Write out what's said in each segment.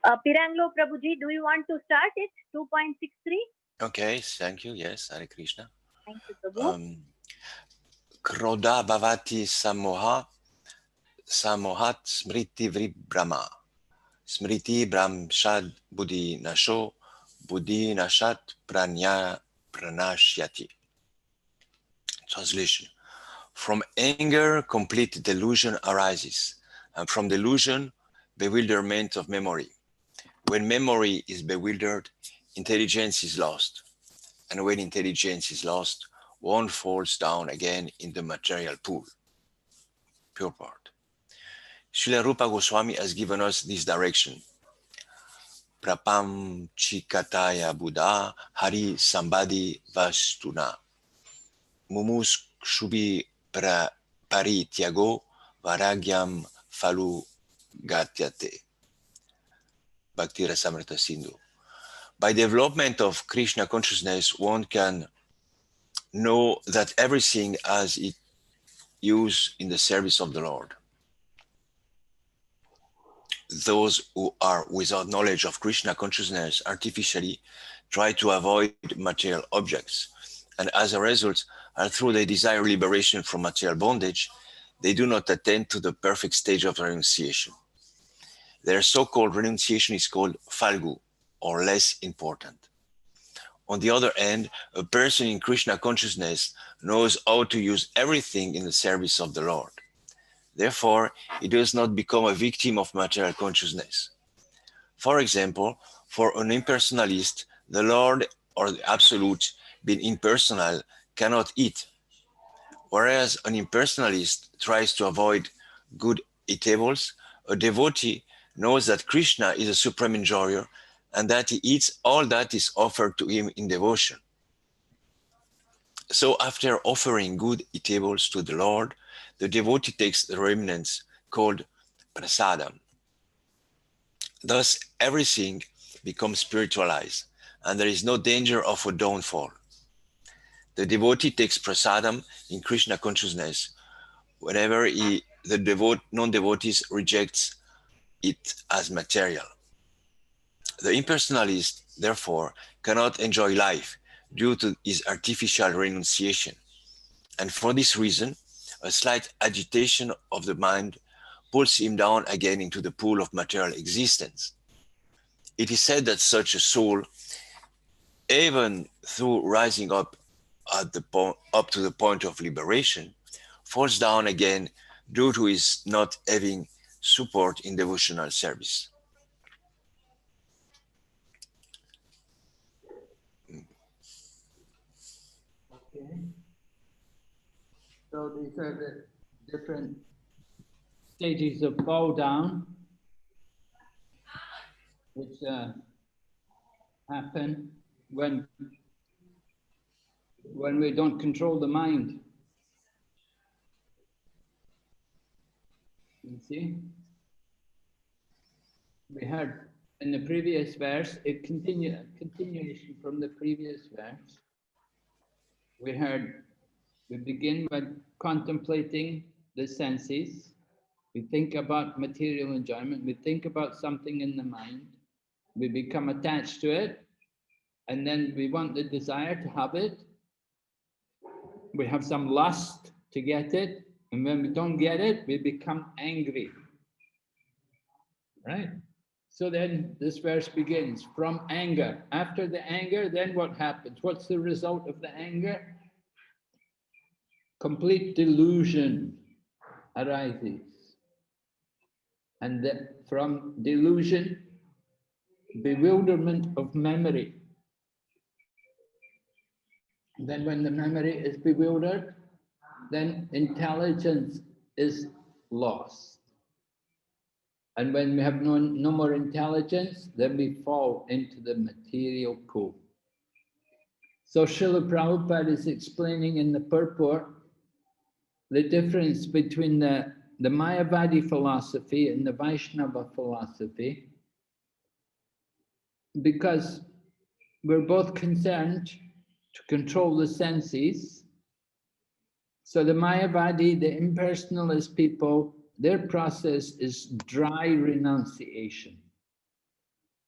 Piranglo Prabhuji, do you want to start it? 2.63? Okay, thank you. Yes, Hare Krishna. Thank you, Prabhu. Krodha bhavati samohat smriti vribrama. Smriti brahmshad buddhi nasho, buddhi nashat pranashyati. Translation. From anger, complete delusion arises, and from delusion, bewilderment of memory. When memory is bewildered, intelligence is lost. And when intelligence is lost, one falls down again in the material pool. Pure part. Srila Rupa Goswami has given us this direction. Prapam chikataya buddha hari sambadi vastuna. Mumus shubi pari tiago varagyam falu gatyate. Bhakti Rasamrita Sindhu. By development of Krishna consciousness, one can know that everything has its use in the service of the Lord. Those who are without knowledge of Krishna consciousness artificially try to avoid material objects, and as a result, although they desire liberation from material bondage, they do not attain to the perfect stage of renunciation. Their so-called renunciation is called falgu, or less important. On the other hand, a person in Krishna consciousness knows how to use everything in the service of the Lord. Therefore, he does not become a victim of material consciousness. For example, for an impersonalist, the Lord or the Absolute, being impersonal, cannot eat. Whereas an impersonalist tries to avoid good eatables, a devotee knows that Krishna is a supreme enjoyer and that he eats all that is offered to him in devotion. So after offering good eatables to the Lord, the devotee takes the remnants called prasadam. Thus everything becomes spiritualized and there is no danger of a downfall. The devotee takes prasadam in Krishna consciousness whenever the non-devotees rejects it as material. The impersonalist, therefore, cannot enjoy life due to his artificial renunciation. And for this reason, a slight agitation of the mind pulls him down again into the pool of material existence. It is said that such a soul, even through rising up to the point of liberation, falls down again due to his not having support in devotional service. Okay. So these are the different stages of fall down, which happen when we don't control the mind. You see? We heard in the previous verse, a continuation from the previous verse. We begin by contemplating the senses. We think about material enjoyment. We think about something in the mind. We become attached to it. And then we want the desire to have it. We have some lust to get it. And when we don't get it, we become angry. Right? So then this verse begins from anger. After the anger, then what happens? What's the result of the anger? Complete delusion arises. And from delusion, bewilderment of memory. Then when the memory is bewildered, then intelligence is lost. And when we have no more intelligence, then we fall into the material pool. So Srila Prabhupada is explaining in the purport the difference between the Mayavadi philosophy and the Vaishnava philosophy, because we're both concerned to control the senses. So the Mayavadi, the impersonalist people, their process is dry renunciation.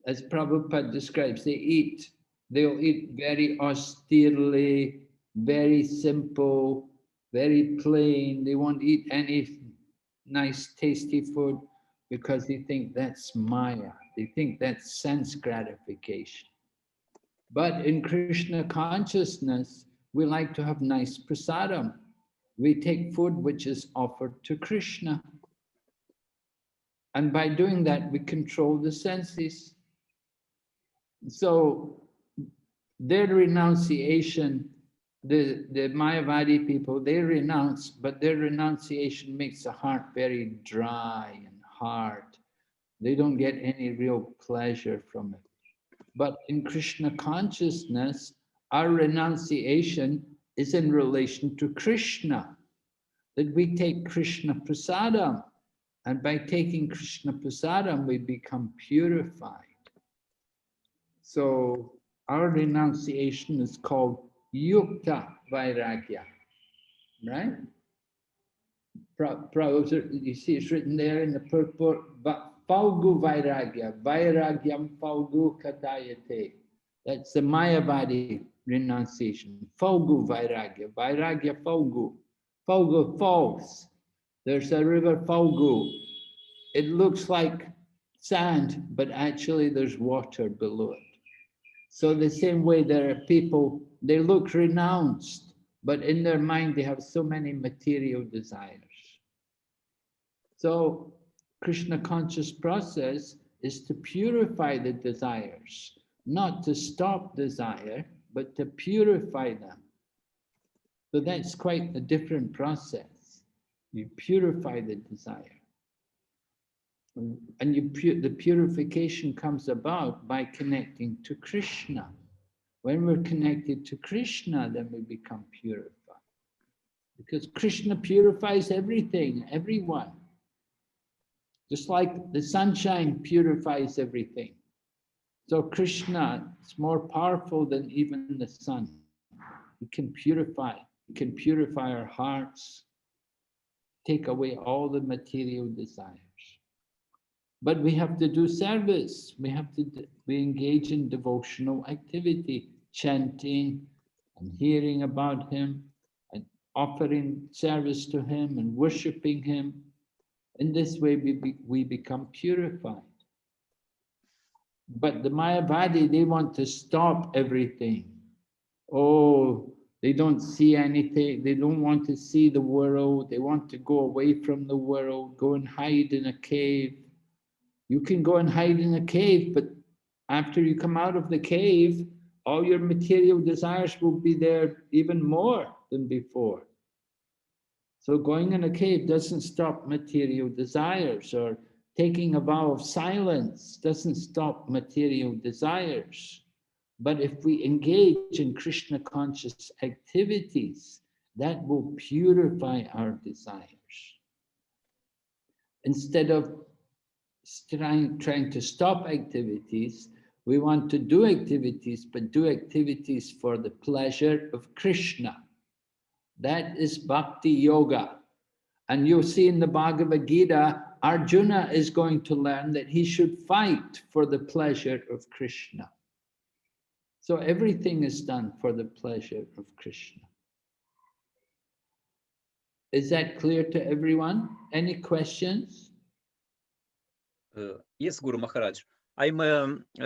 as Prabhupada describes, they'll eat very austerely, very simple, very plain. They won't eat any nice, tasty food because they think that's Maya. They think that's sense gratification. But in Krishna consciousness, we like to have nice prasadam. We take food which is offered to Krishna. And by doing that, we control the senses. So their renunciation, the Mayavadi people, they renounce, but their renunciation makes the heart very dry and hard. They don't get any real pleasure from it. But in Krishna consciousness, our renunciation is in relation to Krishna, that we take Krishna prasadam, and by taking Krishna prasadam, we become purified. So our renunciation is called yukta vairagya, right? You see it's written there in the purport, Falgu vairagya, vairagyam falgu katayate. That's the Mayavadi renunciation. Falgu vairagya, vairagya falgu. Falgu falls. There's a river Falgu. It looks like sand, but actually there's water below it. So the same way there are people, they look renounced, but in their mind they have so many material desires. So Krishna conscious process is to purify the desires, not to stop desire, but to purify them. So that's quite a different process. You purify the desire. And the purification comes about by connecting to Krishna. When we're connected to Krishna, then we become purified. Because Krishna purifies everything, everyone. Just like the sunshine purifies everything. So Krishna is more powerful than even the sun. He can purify our hearts, take away all the material desires. But we have to do service. We engage in devotional activity, chanting and hearing about him and offering service to him and worshiping him. In this way, we become purified. But the Mayavadi, they want to stop everything. Oh, they don't see anything. They don't want to see the world. They want to go away from the world, go and hide in a cave. You can go and hide in a cave, but after you come out of the cave, all your material desires will be there even more than before. So going in a cave doesn't stop material desires, or taking a vow of silence doesn't stop material desires. But if we engage in Krishna conscious activities, that will purify our desires. Instead of trying to stop activities, we want to do activities, but do activities for the pleasure of Krishna. That is Bhakti Yoga. And you'll see in the Bhagavad Gita, Arjuna is going to learn that he should fight for the pleasure of Krishna. So everything is done for the pleasure of Krishna. Is that clear to everyone? Any questions? Yes, Guru Maharaj. I'm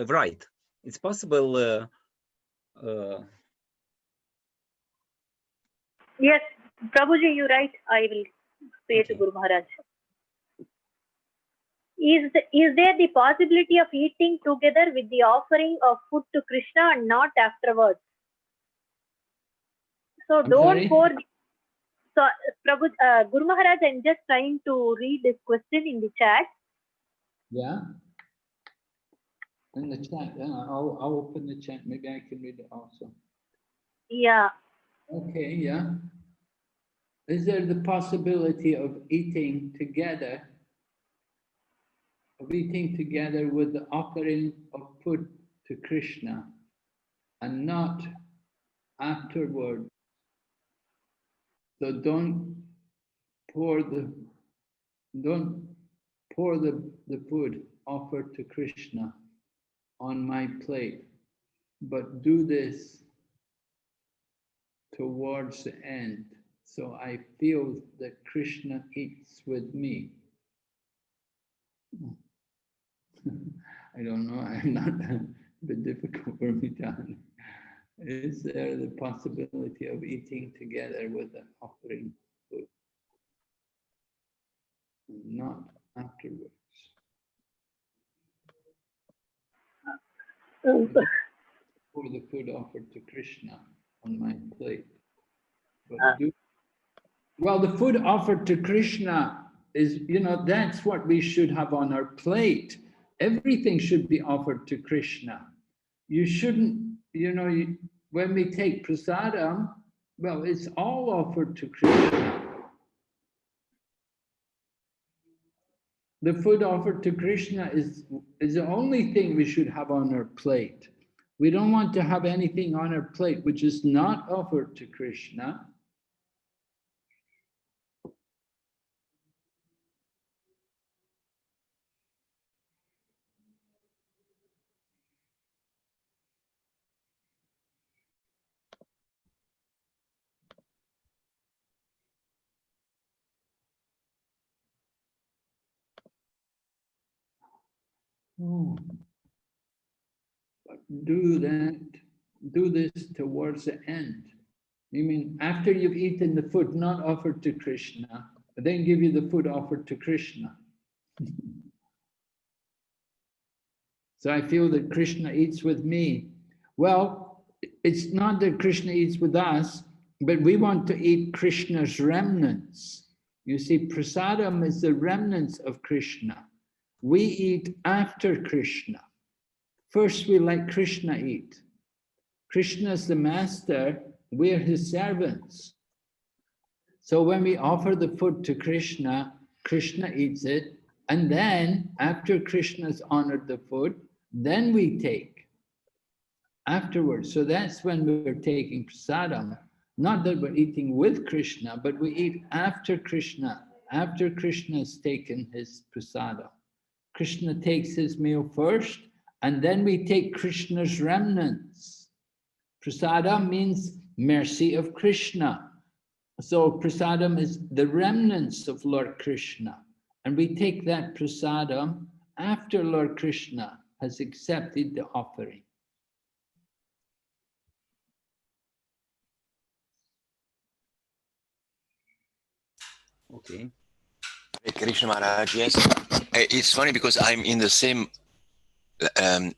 right. It's possible. Yes, Prabhuji, you're right. I will say to Okay. Guru Maharaj. Is there the possibility of eating together with the offering of food to Krishna and not afterwards? So I'm don't sorry? pour. So Prabhu, Guru Maharaj, I'm just trying to read this question in the chat. Yeah. In the chat, yeah, I'll open the chat. Maybe I can read it also. Yeah. Okay, yeah. Is there the possibility of eating together with the offering of food to Krishna and not afterward? So don't pour the food offered to Krishna on my plate, but do this towards the end, so I feel that Krishna eats with me. I don't know, I'm not a bit difficult for me to understand. Is there the possibility of eating together with the offering food? Not afterwards. For the food offered to Krishna on my plate. But well, the food offered to Krishna is, that's what we should have on our plate. Everything should be offered to Krishna. You shouldn't, when we take prasadam, well, it's all offered to Krishna. The food offered to Krishna is the only thing we should have on our plate. We don't want to have anything on our plate which is not offered to Krishna. But do this towards the end. You mean after you've eaten the food not offered to Krishna, then give you the food offered to Krishna. So I feel that Krishna eats with me. Well, it's not that Krishna eats with us, but we want to eat Krishna's remnants. You see, prasadam is the remnants of Krishna. We eat after Krishna. First, we let Krishna eat. Krishna is the master, we're his servants. So when we offer the food to Krishna, Krishna eats it, and then after Krishna's honored the food, then we take afterwards. So that's when we're taking prasadam. Not that we're eating with Krishna, but we eat after Krishna has taken his prasadam. Krishna takes his meal first, and then we take Krishna's remnants. Prasadam means mercy of Krishna. So prasadam is the remnants of Lord Krishna. And we take that prasadam after Lord Krishna has accepted the offering. Okay. Krishna Maharaj, yes. It's funny because I'm in the same. I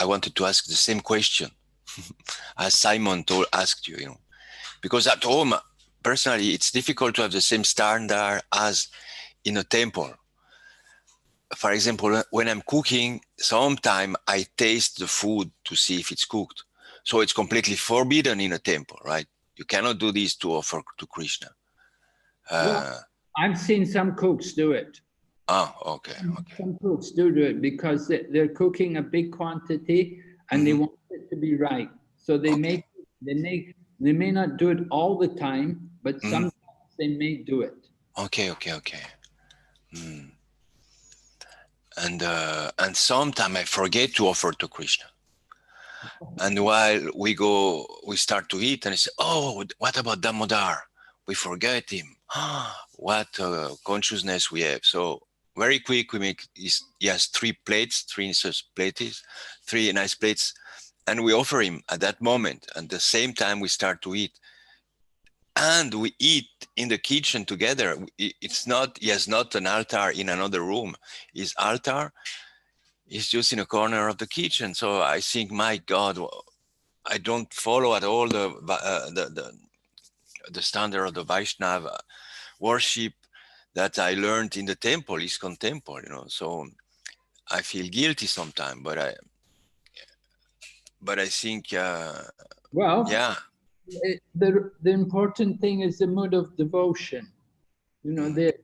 wanted to ask the same question as Simon asked you. Because at home, personally, it's difficult to have the same standard as in a temple. For example, when I'm cooking, sometimes I taste the food to see if it's cooked. So it's completely forbidden in a temple, right? You cannot do this to offer to Krishna. Well, I've seen some cooks do it. Oh, okay. Some cooks do it because they're cooking a big quantity and they want it to be right. So they may not do it all the time, but sometimes they may do it. Okay. And sometimes I forget to offer to Krishna. And while we start to eat and I say, oh, what about Damodar? We forget him. What consciousness we have. So very quick, we make, he has three nice plates, and we offer him at that moment. At the same time, we start to eat. And we eat in the kitchen together. It's not, he has not an altar in another room. His altar is just in a corner of the kitchen. So I think, my God, I don't follow at all the standard of the Vaishnava worship that I learned in the temple, ISKCON temple, So I feel guilty sometimes, but I think, yeah. The important thing is the mood of devotion. The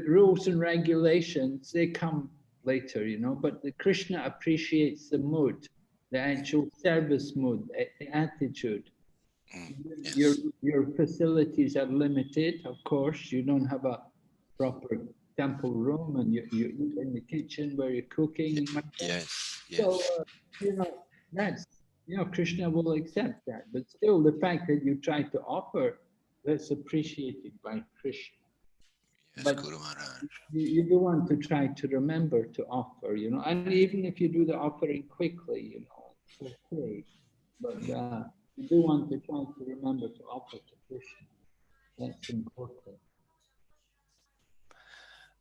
rules and regulations, they come later, but the Krishna appreciates the mood, the actual service mood, the attitude. Yes. Your facilities are limited, of course. You don't have a proper temple room and you eat in the kitchen where you're cooking. Yes, So, yes. that's, Krishna will accept that. But still, the fact that you try to offer, that's appreciated by Krishna. Yes, But Guru Maharaj. you do want to try to remember to offer, and even if you do the offering quickly, it's okay. But you do want to try to remember to offer to Krishna. That's important.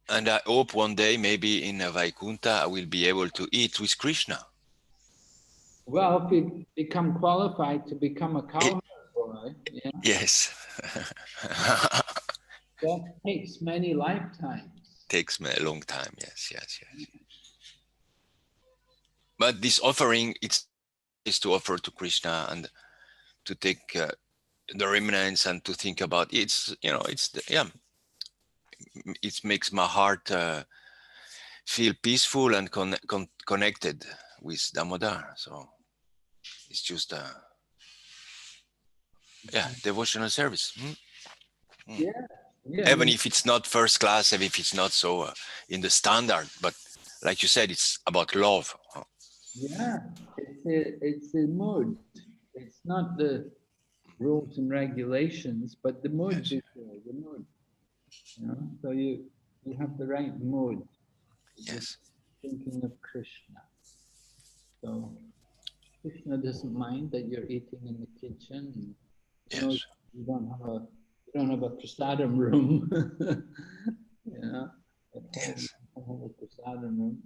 And I hope one day, maybe in Vaikuntha, I will be able to eat with Krishna. Well, if you become qualified to become a cowherd boy, Yes. that takes many lifetimes. Takes me a long time. Yes, yes, yes. But this offering, is to offer to Krishna and to take the remnants and to think about it. It makes my heart feel peaceful and connected with Damodar. So it's just devotional service. Yeah, Even if it's not first class, even if it's not so in the standard, but like you said, it's about love. yeah. It's a mood. It's not the rules and regulations, but the mood Yes. is there, the mood. So you have the right mood. Just Yes. thinking of Krishna. So Krishna doesn't mind that you're eating in the kitchen. Yes. You don't have a prasadam room. At home Yes. you don't have a prasadam room,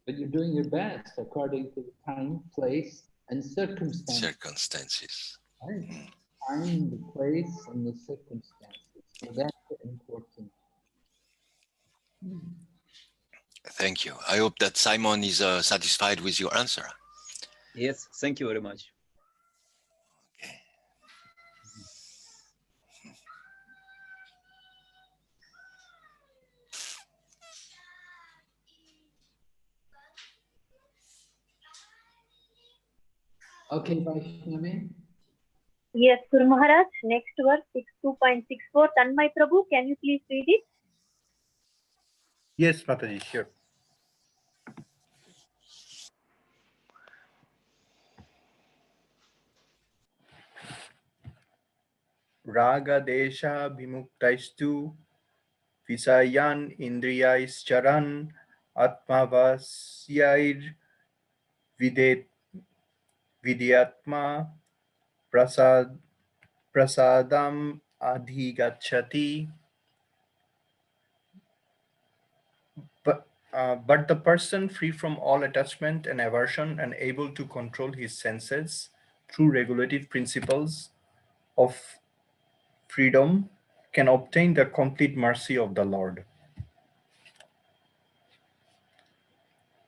but you're doing your best according to the time, place, and circumstances. Circumstances. Right? Time, the place, and the circumstances. So that's important. Thank you. I hope that Simon is satisfied with your answer. Yes, thank you very much. Okay. Okay, Vaishnavi. Yes, Guru Maharaj. Next verse 2.64. Tanmay Prabhu, can you please read it? Yes, Mataji, sure. Raga desha bhimuktaistu visayan indriyaischaran atmavasyair videt vidyatma prasadam adhigachati. But the person free from all attachment and aversion and able to control his senses through regulative principles of freedom can obtain the complete mercy of the Lord.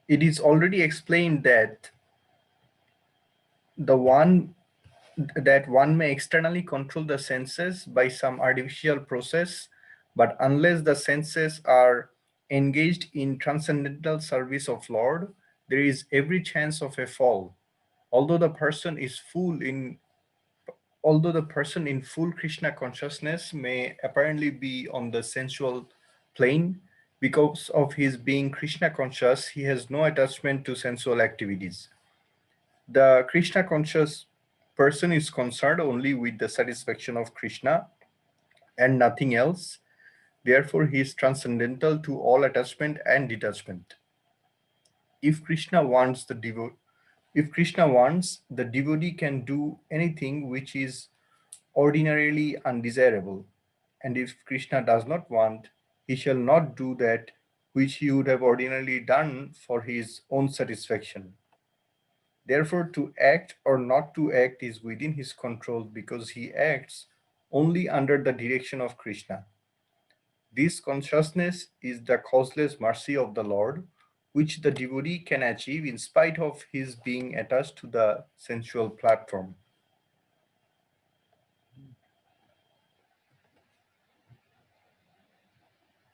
It is already explained that one may externally control the senses by some artificial process, but unless the senses are engaged in transcendental service of Lord, there is every chance of a fall. Although the person in full Krishna consciousness may apparently be on the sensual plane, because of his being Krishna conscious, he has no attachment to sensual activities. The Krishna conscious person is concerned only with the satisfaction of Krishna and nothing else. Therefore, he is transcendental to all attachment and detachment. If Krishna wants, the devotee can do anything which is ordinarily undesirable. And if Krishna does not want, he shall not do that which he would have ordinarily done for his own satisfaction. Therefore, to act or not to act is within his control because he acts only under the direction of Krishna. This consciousness is the causeless mercy of the Lord, which the devotee can achieve in spite of his being attached to the sensual platform.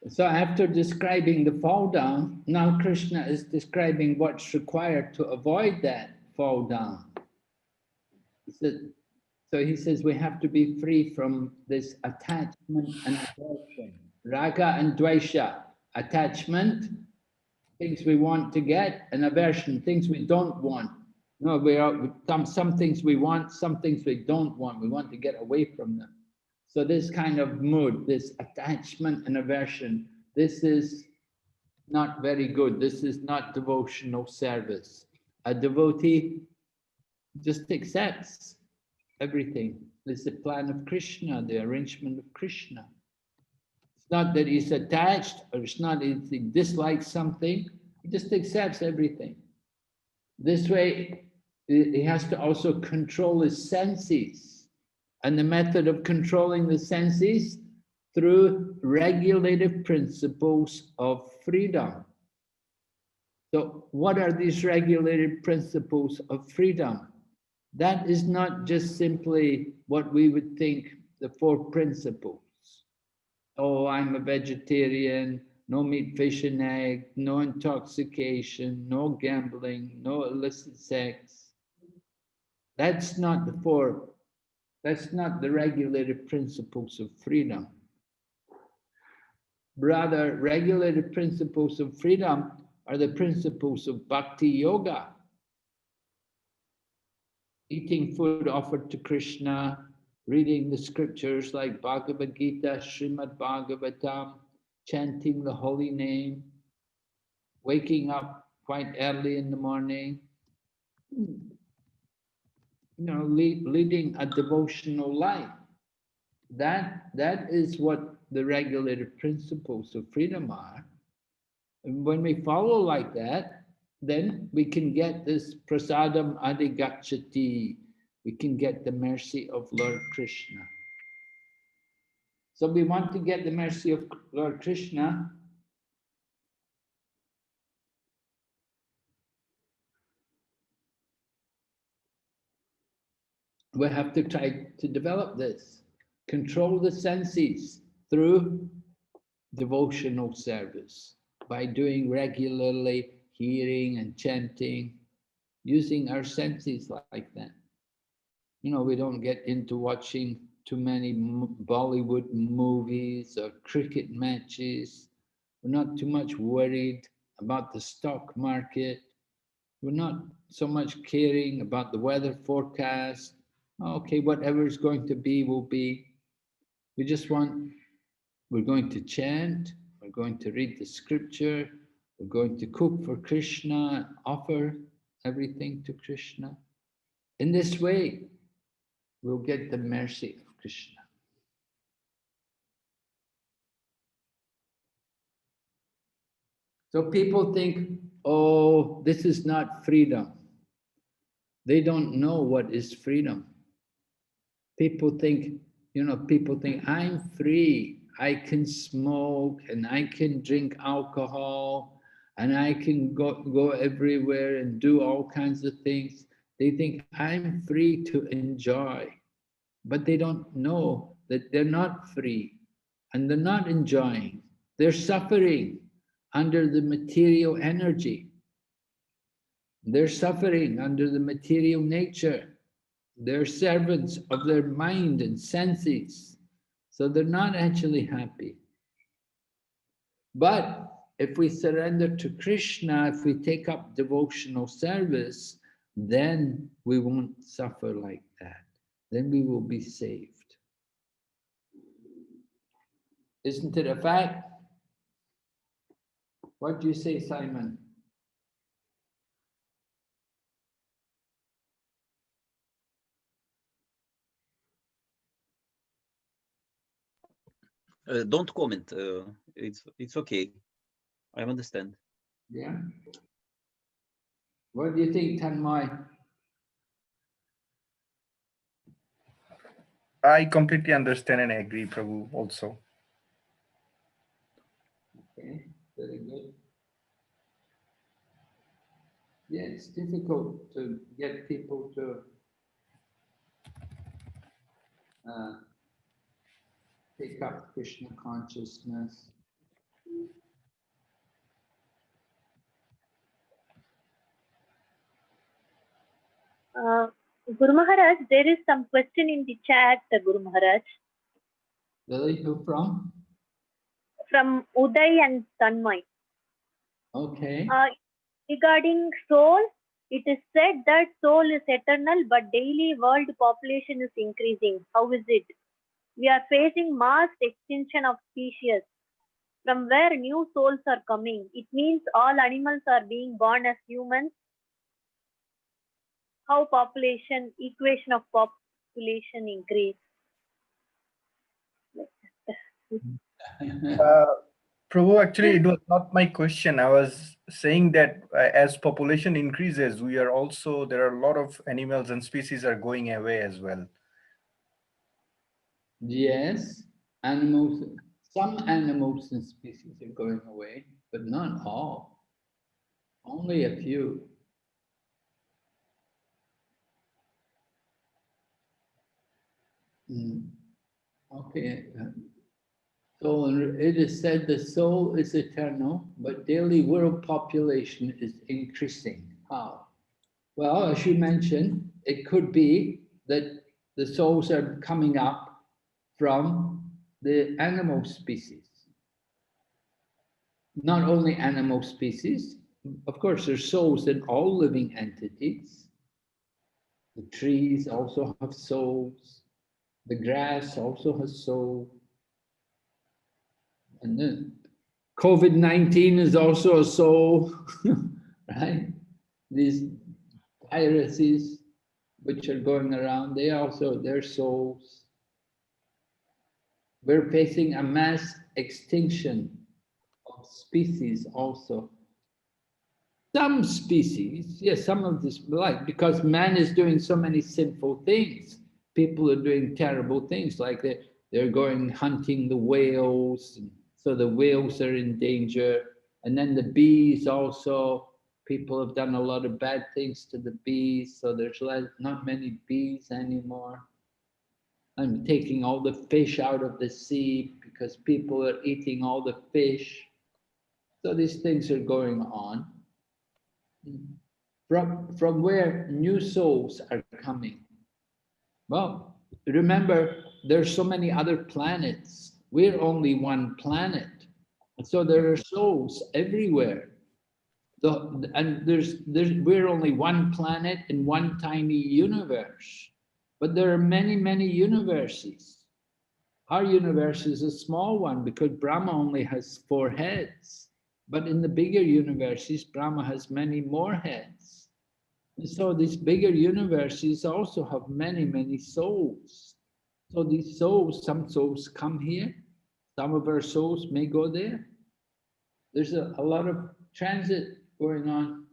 So after describing the fall down, now Krishna is describing what's required to avoid that fall down. So he says we have to be free from this attachment and aversion. Raga and dvesha, attachment, things we want to get, and aversion, things we don't want. No, some things we want, some things we don't want. We want to get away from them. So this kind of mood, this attachment and aversion, this is not very good. This is not devotional service. A devotee just accepts everything. It's the plan of Krishna, the arrangement of Krishna. It's not that he's attached, or it's not that he dislikes something. He just accepts everything. This way, he has to also control his senses. And the method of controlling the senses through regulative principles of freedom. So what are these regulative principles of freedom? That is not just simply what we would think the 4 principles. Oh, I'm a vegetarian, no meat, fish, and egg, no intoxication, no gambling, no illicit sex. That's not the 4. That's not the regulative principles of freedom. Rather, regulative principles of freedom are the principles of bhakti yoga. Eating food offered to Krishna, reading the scriptures like Bhagavad Gita, Srimad Bhagavatam, chanting the holy name, waking up quite early in the morning, leading a devotional life. That is what the regulative principles of freedom are. And when we follow like that, then we can get this prasadam adhigachati. We can get the mercy of Lord Krishna. So we want to get the mercy of Lord Krishna. We have to try to develop this. Control the senses through devotional service by doing regularly hearing and chanting, using our senses like that. We don't get into watching too many Bollywood movies or cricket matches. We're not too much worried about the stock market. We're not so much caring about the weather forecast. Okay, whatever is going to be will be. We're going to chant, we're going to read the scripture, we're going to cook for Krishna, offer everything to Krishna. In this way, we'll get the mercy of Krishna. So people think, oh, this is not freedom. They don't know what is freedom. People think, I'm free. I can smoke and I can drink alcohol and I can go everywhere and do all kinds of things. They think I'm free to enjoy, but they don't know that they're not free and they're not enjoying. They're suffering under the material energy. They're suffering under the material nature. They're servants of their mind and senses. So they're not actually happy. But if we surrender to Krishna, if we take up devotional service, then we won't suffer like that. Then we will be saved. Isn't it a fact? What do you say, Simon? Don't comment. It's okay. I understand. Yeah. What do you think, Tanmay? I completely understand and agree, Prabhu, also. Okay, very good. Yeah, it's difficult to get people to take up Krishna consciousness. Guru Maharaj, there is some question in the chat, Guru Maharaj. Really? Who from? From Uday and Tanmay. Okay. Regarding soul, it is said that soul is eternal, but daily world population is increasing. How is it? We are facing mass extinction of species. From where new souls are coming? It means all animals are being born as humans. How equation of population increase? Prabhu, actually, it was not my question. I was saying that as population increases, there are a lot of animals and species are going away as well. Yes, animals, some animals and species are going away, but not all. Only a few. Okay. So it is said the soul is eternal, but daily world population is increasing. How? Well, as you mentioned, it could be that the souls are coming up from the animal species. Not only animal species, of course, there's souls in all living entities. The trees also have souls. The grass also has soul. And then COVID-19 is also a soul, right? These viruses which are going around, they're souls. We're facing a mass extinction of species also. Some species, yes, some of this, like, because man is doing so many sinful things. People are doing terrible things, like they're going hunting the whales, so the whales are in danger. And then the bees also, people have done a lot of bad things to the bees, so there's not many bees anymore. I'm taking all the fish out of the sea because people are eating all the fish. So these things are going on. From where new souls are coming. Well, remember, there's so many other planets. We're only one planet. So there are souls everywhere. We're only one planet in one tiny universe. But there are many, many universes. Our universe is a small one because Brahma only has 4 heads. But in the bigger universes, Brahma has many more heads. And so these bigger universes also have many, many souls. So these souls, some souls come here, some of our souls may go there. There's a lot of transit going on.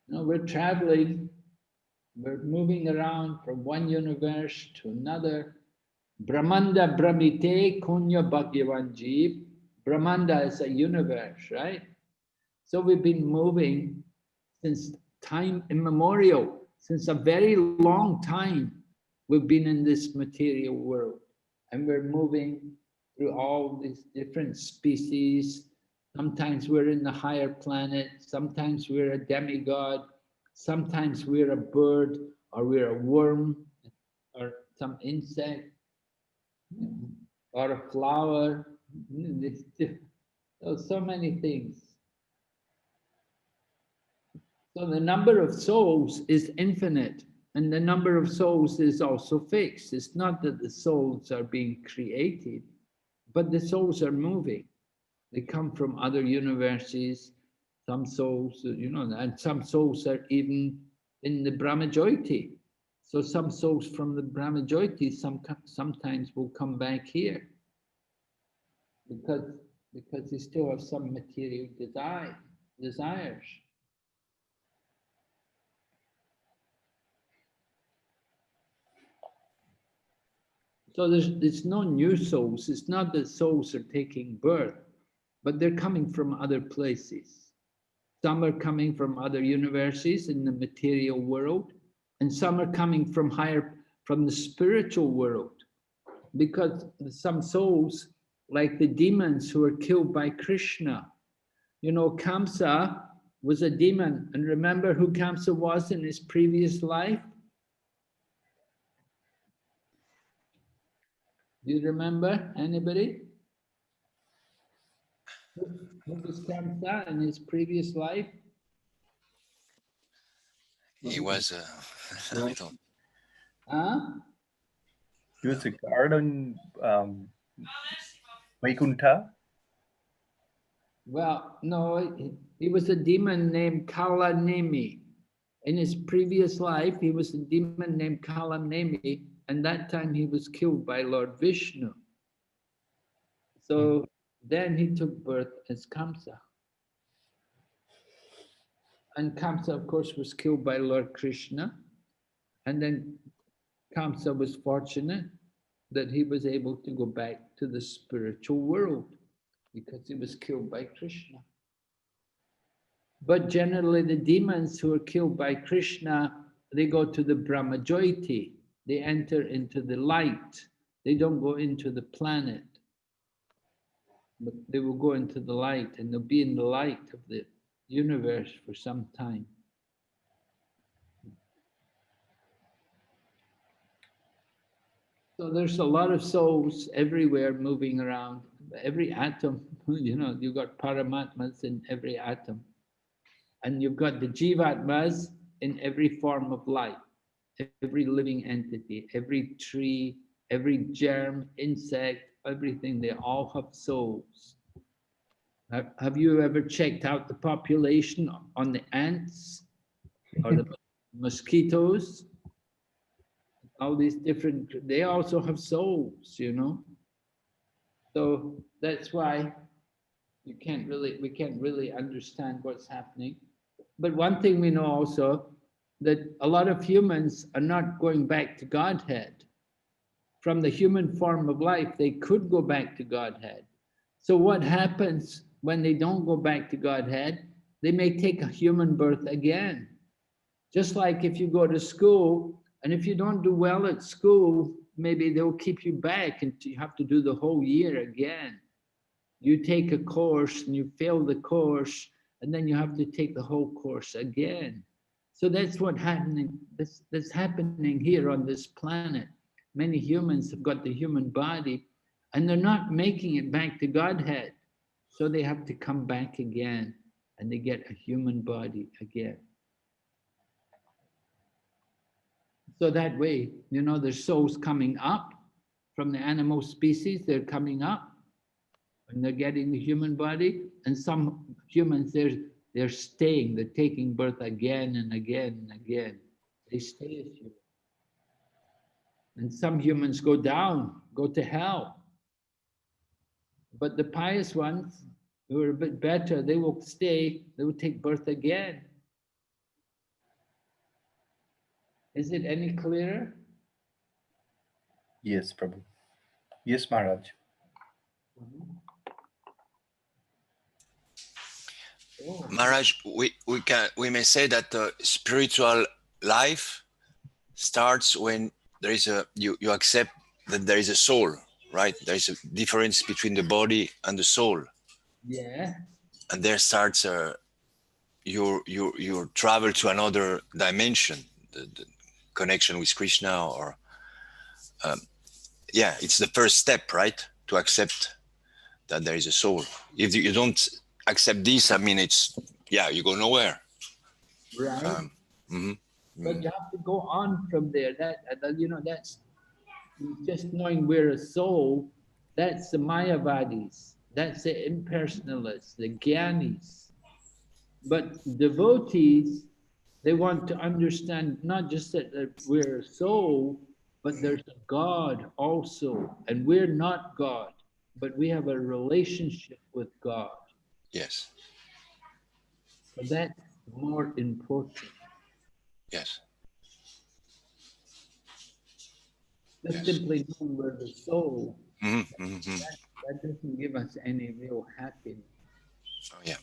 You know, we're traveling, we're moving around from one universe to another. Brahmanda Brahmite Kunya Bhagyavan Jeev. Brahmanda is a universe, right? So we've been moving since time immemorial, since a very long time. We've been in this material world and we're moving through all these different species. Sometimes we're in the higher planet, sometimes we're a demigod, sometimes we're a bird or we're a worm or some insect or a flower. So many things. So the number of souls is infinite, and the number of souls is also fixed. It's not that the souls are being created, but the souls are moving. They come from other universes. Some souls, you know, and some souls are even in the Brahmajyoti. So some souls from the Brahmajyoti sometimes will come back here because they still have some material desires. So there's no new souls. It's not that souls are taking birth, but they're coming from other places. Some are coming from other universes in the material world, and some are coming from the spiritual world. Because some souls, like the demons who were killed by Krishna, you know, Kamsa was a demon. And remember who Kamsa was in his previous life? Do you remember, anybody? Who was Kamsa in his previous life? He was I don't. Huh? He was a guard on Vaikuntha. Well, no, he was a demon named Kalanemi. In his previous life, he was a demon named Kalanemi, and that time he was killed by Lord Vishnu. So then he took birth as Kamsa. And Kamsa, of course, was killed by Lord Krishna. And then Kamsa was fortunate that he was able to go back to the spiritual world because he was killed by Krishna. But generally, the demons who are killed by Krishna, they go to the Brahmajyoti. They enter into the light. They don't go into the planet, but they will go into the light, and they'll be in the light of the universe for some time. So there's a lot of souls everywhere moving around. Every atom, you know, you've got Paramatmas in every atom. And you've got the Jivatmas in every form of life, every living entity, every tree, every germ, insect, everything, they all have souls. Have you ever checked out the population on the ants or the mosquitoes? All these different, they also have souls, you know. So that's why we can't really understand what's happening. But one thing we know also, that a lot of humans are not going back to Godhead. From the human form of life, they could go back to Godhead. So what happens when they don't go back to Godhead? They may take a human birth again. Just like if you go to school, and if you don't do well at school, maybe they'll keep you back and you have to do the whole year again. You take a course and you fail the course, and then you have to take the whole course again. So that's what happening. That's happening here on this planet. Many humans have got the human body, and they're not making it back to Godhead. So they have to come back again, and they get a human body again. So that way, you know, there's souls coming up from the animal species. They're coming up, and they're getting the human body, and some humans, they're staying, they're taking birth again and again and again. They stay as humans. And some humans go down, go to hell. But the pious ones, who are a bit better, they will stay, they will take birth again. Is it any clearer? Yes, Prabhu. Yes, Maharaj. Oh. Maharaj, we may say that the spiritual life starts when there is you accept that there is a soul, right? There is a difference between the body and the soul. Yeah. And there starts your travel to another dimension, the connection with Krishna, or yeah, it's the first step, right? To accept that there is a soul. If you don't accept this, I mean, it's, yeah, you go nowhere. Right. But you have to go on from there. You know, that's just knowing we're a soul. That's the Mayavadis. That's the impersonalists, the Gyanis. But devotees, they want to understand not just that we're a soul, but there's a God also. And we're not God, but we have a relationship with God. Yes. So that's more important. Yes. Just simply knowing we're the soul, Mm-hmm. that doesn't give us any real happiness. Oh, yeah.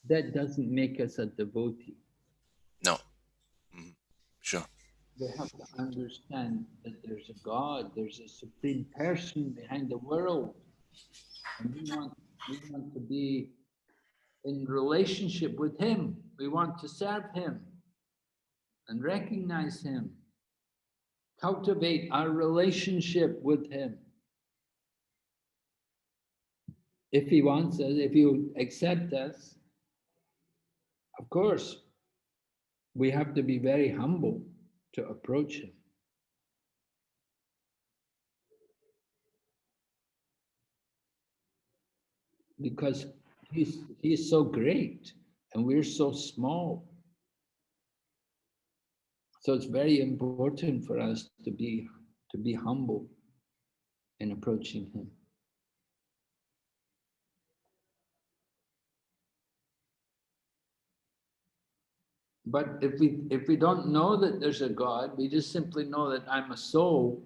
That doesn't make us a devotee. No. Sure. We have to understand that there's a God, there's a supreme person behind the world. And we want to be in relationship with him. We want to serve him and recognize him. Cultivate our relationship with him. if he wants us, if you accept us, of course, we have to be very humble to approach him. Because he's so great and we're so small. So it's very important for us to be humble in approaching him. But if we don't know that there's a God, we just simply know that I'm a soul,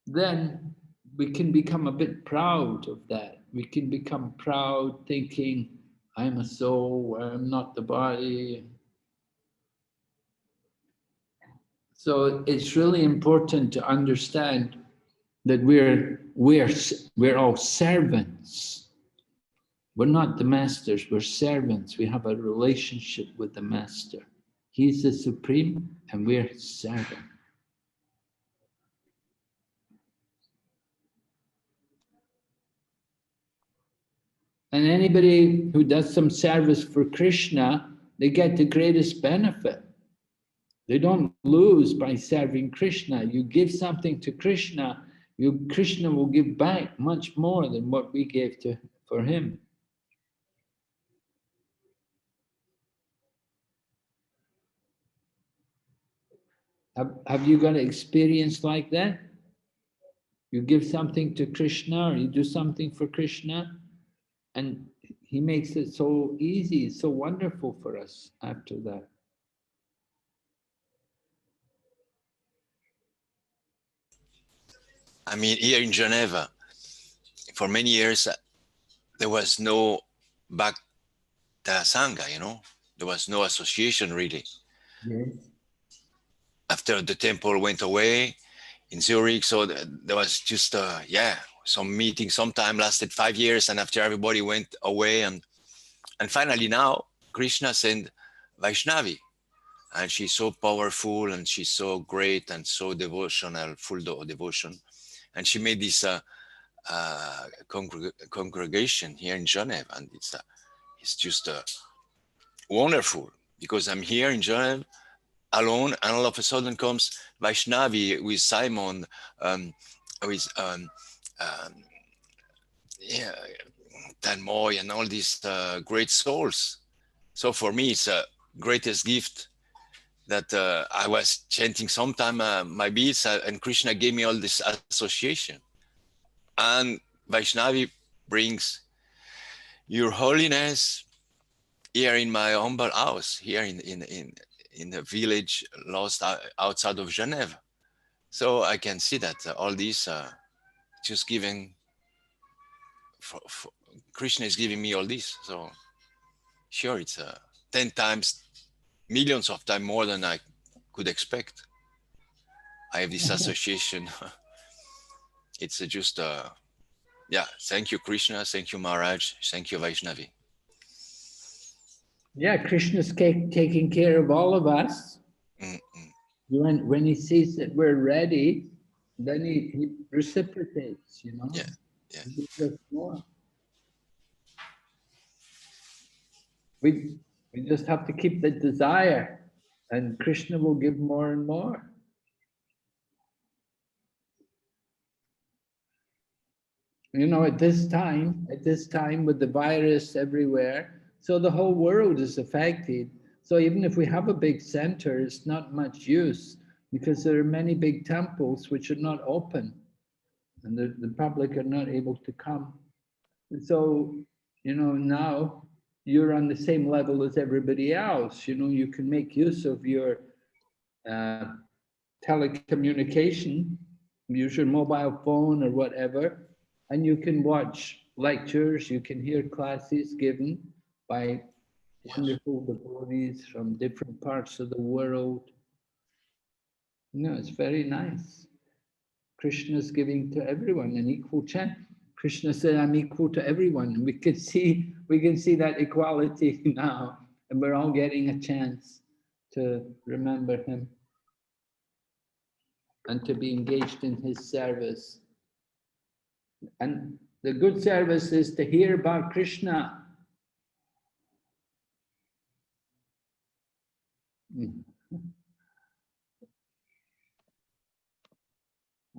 then we can become a bit proud of that. We can become proud thinking, I'm a soul, I'm not the body. So it's really important to understand that we're all servants. We're not the masters, we're servants. We have a relationship with the master. He's the supreme and we're his servant. And anybody who does some service for Krishna, they get the greatest benefit. They don't lose by serving Krishna. You give something to Krishna, Krishna will give back much more than what we gave for him. Have you got an experience like that? You give something to Krishna or you do something for Krishna and he makes it so easy, so wonderful for us after that. I mean, here in Geneva, for many years, there was no Bhakti Sangha, you know, there was no association really. Yes. After the temple went away in Zurich, so there was just, some meeting sometime lasted 5 years, and after everybody went away, and finally now, Krishna sent Vaishnavi, and she's so powerful, and she's so great, and so devotional, full of devotion, and she made this congregation here in Geneva, and it's just wonderful, because I'm here in Geneva alone, and all of a sudden comes Vaishnavi with Simon, with Tanmoy, and all these great souls. So for me, it's a greatest gift that I was chanting sometime my beats, and Krishna gave me all this association. And Vaishnavi brings Your Holiness here in my humble house, here in the village lost outside of Geneva. So I can see that all these just giving, Krishna is giving me all this. So sure, it's 10 times, millions of times more than I could expect. I have this association. It's just, thank you, Krishna. Thank you, Maharaj. Thank you, Vaishnavi. Yeah, Krishna's taking care of all of us. When he sees that we're ready, then he reciprocates, you know. Yeah. He gives us more. We just have to keep the desire, and Krishna will give more and more. You know, at this time with the virus everywhere, so the whole world is affected. So even if we have a big center, it's not much use because there are many big temples which are not open and the public are not able to come. And so, you know, now you're on the same level as everybody else. You know, you can make use of your telecommunication, use your mobile phone or whatever, and you can watch lectures, you can hear classes given by wonderful devotees from different parts of the world. No, it's very nice. Krishna's giving to everyone an equal chance. Krishna said, I'm equal to everyone. And we can see that equality now, and we're all getting a chance to remember him and to be engaged in his service. And The good service is to hear about Krishna.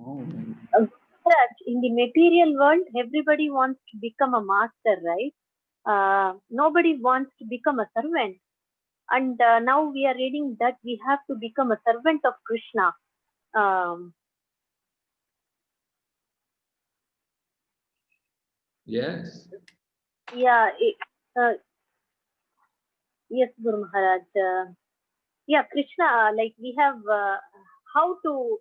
Oh, Maharaj, in the material world, everybody wants to become a master, right? Nobody wants to become a servant. And now we are reading that we have to become a servant of Krishna. yes. Yeah, yes, Guru Maharaj. Yeah, Krishna, like we have how to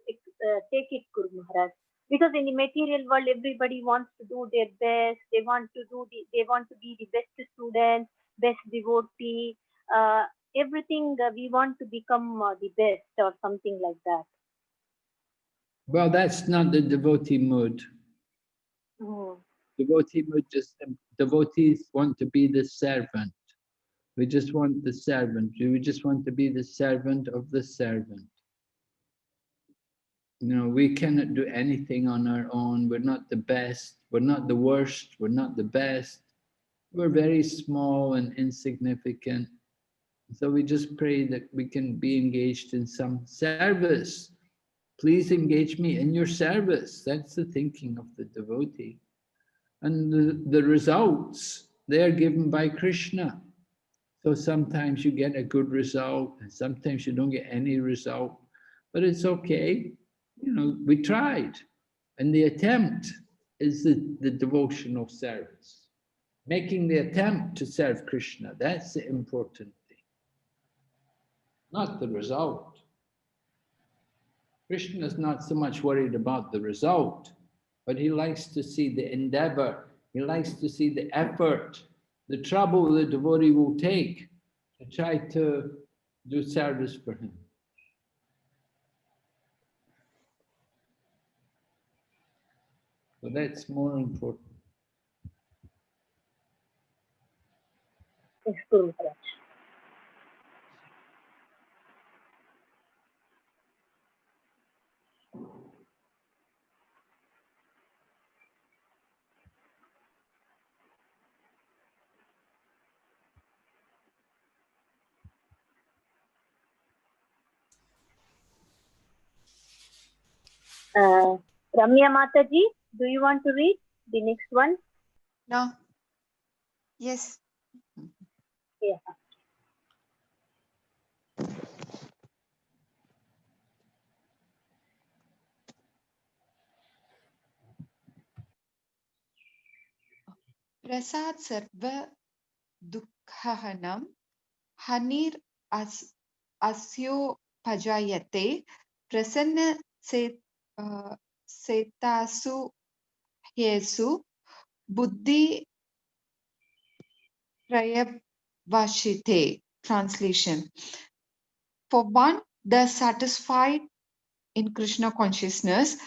take it, Guru Maharaj. Because in the material world, everybody wants to do their best. They want to they want to be the best student, best devotee. Everything we want to become the best or something like that. Well, that's not the devotee mood. Oh. Devotee mood devotees want to be the servant. We just want the servant. We just want to be the servant of the servant. You know, we cannot do anything on our own. We're not the best. We're not the worst. We're not the best. We're very small and insignificant. So we just pray that we can be engaged in some service. Please engage me in your service. That's the thinking of the devotee. And the results, they are given by Krishna. So sometimes you get a good result, and sometimes you don't get any result. But it's okay. You know, we tried. And the attempt is the devotional service. Making the attempt to serve Krishna, that's the important thing. Not the result. Krishna is not so much worried about the result, but he likes to see the endeavor, he likes to see the effort, the trouble the devotee will take to try to do service for him. So that's more important. Yes, Guru Maharaj. Ramya Mataji, do you want to read the next one? No. Yes. Yeah. Prasad sarva dukhahanam hanir asyo pajayate prasanna setasu hyesu buddhi prayavashite. Translation. For one thus satisfied in Krishna consciousness,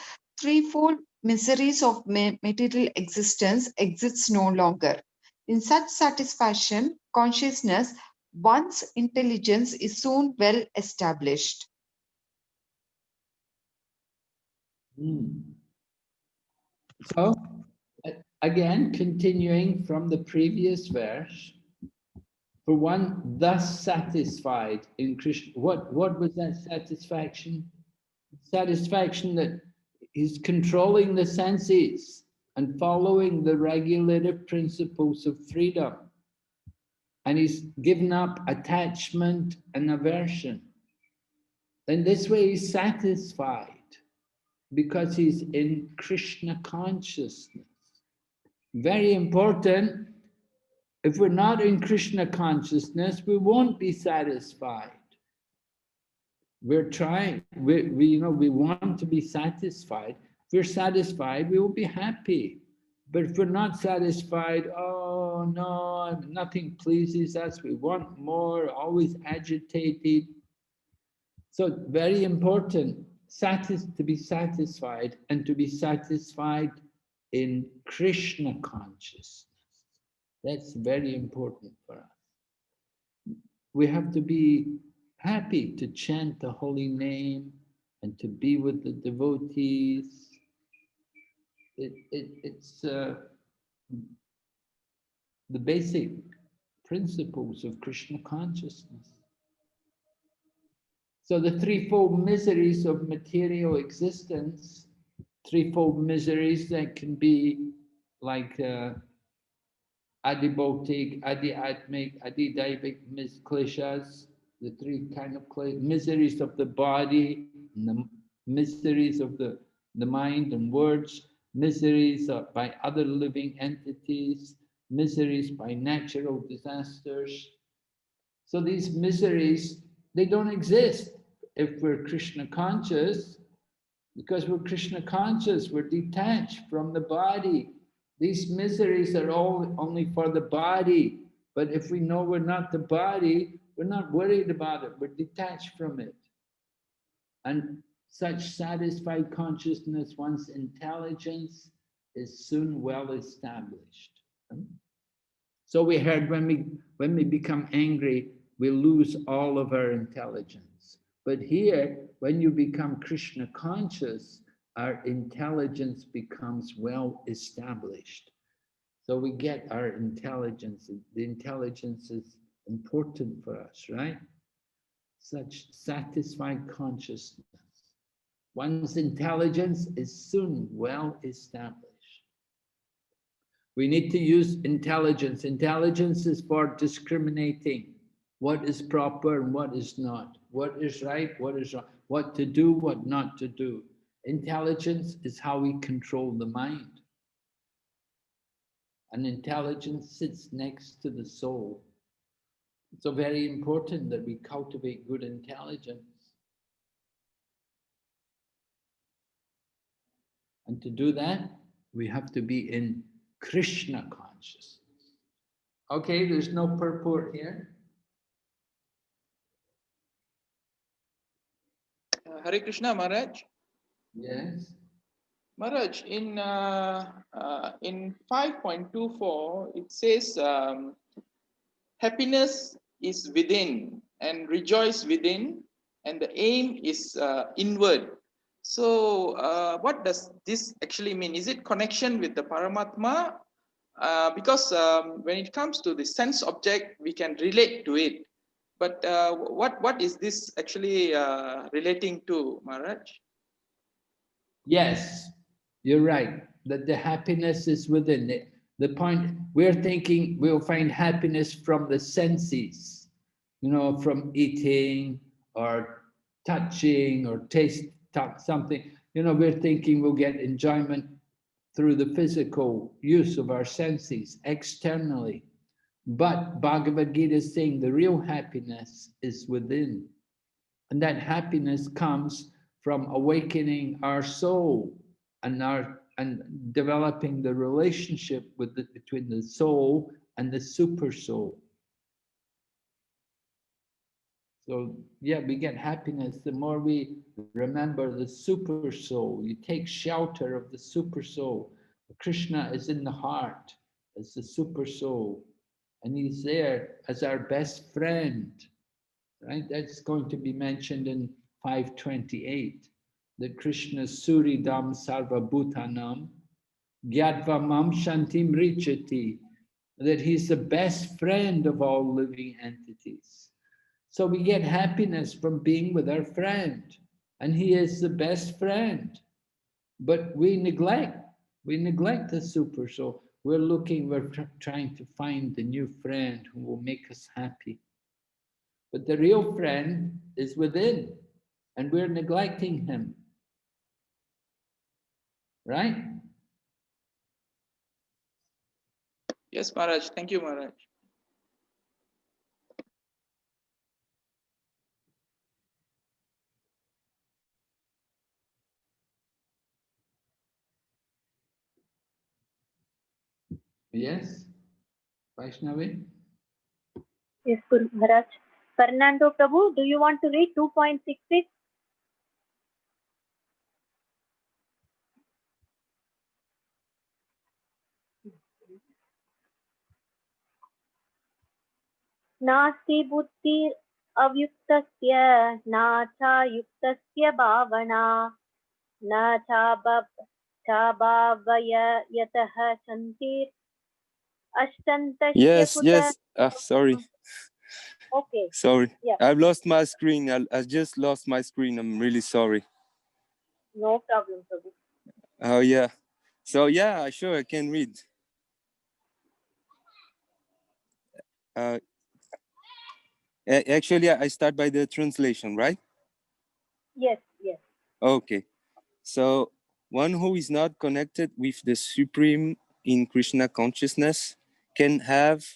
threefold miseries of material existence exists no longer. In such satisfaction, consciousness, one's intelligence is soon well established. So, again, continuing from the previous verse, for one thus satisfied in Krishna, what was that satisfaction? Satisfaction that he's controlling the senses and following the regulative principles of freedom. And he's given up attachment and aversion. And this way he's satisfied because he's in Krishna consciousness. Very important. If we're not in Krishna consciousness, we won't be satisfied. We're trying, we want to be satisfied. If we're satisfied, we will be happy. But if we're not satisfied, oh no, nothing pleases us, we want more, always agitated. So very important, to be satisfied and to be satisfied in Krishna consciousness. That's very important for us. We have to be happy to chant the holy name and to be with the devotees. the basic principles of Krishna consciousness. So the threefold miseries of material existence, threefold miseries that can be like adibautic, adi-atmic, adi-daivic kleshas, the three kind of miseries of the body, and the miseries of the mind and words, miseries by other living entities, miseries by natural disasters. So these miseries, they don't exist if we're Krishna conscious, because we're Krishna conscious, we're detached from the body. These miseries are all only for the body. But if we know we're not the body, we're not worried about it. We're detached from it. And such satisfied consciousness, one's intelligence is soon well established. So we heard when we become angry, we lose all of our intelligence. But here, when you become Krishna conscious, our intelligence becomes well established. So we get our intelligence. The intelligence is important for us, right? Such satisfied consciousness. One's intelligence is soon well established. We need to use intelligence. Intelligence is for discriminating what is proper and what is not, what is right, what is wrong, what to do, what not to do. Intelligence is how we control the mind. And intelligence sits next to the soul. It's so very important that we cultivate good intelligence. And to do that, we have to be in Krishna consciousness. Okay, there's no purport here. Hare Krishna, Maharaj. Yes. Maharaj, in 5.24, it says, happiness is within and rejoice within, and the aim is inward. So what does this actually mean? Is it connection with the Paramatma? Because when it comes to the sense object, we can relate to it. But what is this actually relating to, Maharaj? Yes, you're right, that the happiness is within it. The point, we're thinking we'll find happiness from the senses, you know, from eating or touching or something. You know, we're thinking we'll get enjoyment through the physical use of our senses externally. But Bhagavad Gita is saying the real happiness is within. And that happiness comes from awakening our soul and developing the relationship between the soul and the super soul. So yeah, we get happiness the more we remember the super soul. You take shelter of the super soul. Krishna is in the heart as the super soul, and he's there as our best friend. Right? That's going to be mentioned in 528, that Krishna Suridam Sarva Bhutanam Gyatva Mam Shantim Richati, that he's the best friend of all living entities. So we get happiness from being with our friend, and he is the best friend. But we neglect the super soul. We're trying to find the new friend who will make us happy. But the real friend is within, and we're neglecting him. Right? Yes, Maharaj. Thank you, Maharaj. Yes, Vaishnavi? Yes, Guru Maharaj. Fernando Prabhu, do you want to read 2.66? नास्ति बुद्धि अव्युक्तस्य न च युक्तस्य भावना न चाभावय यतः सन्ति Ashtantashya Yes, kuta. yes. Sorry, Okay. sorry. Yeah. I've lost my screen. I just lost my screen. I'm really sorry. No problem, Prabhu. Oh, yeah. So, yeah, sure, I can read. Uh, Actually, I start by the translation, right? Yes, yes. Okay. So, one who is not connected with the Supreme in Krishna consciousness can have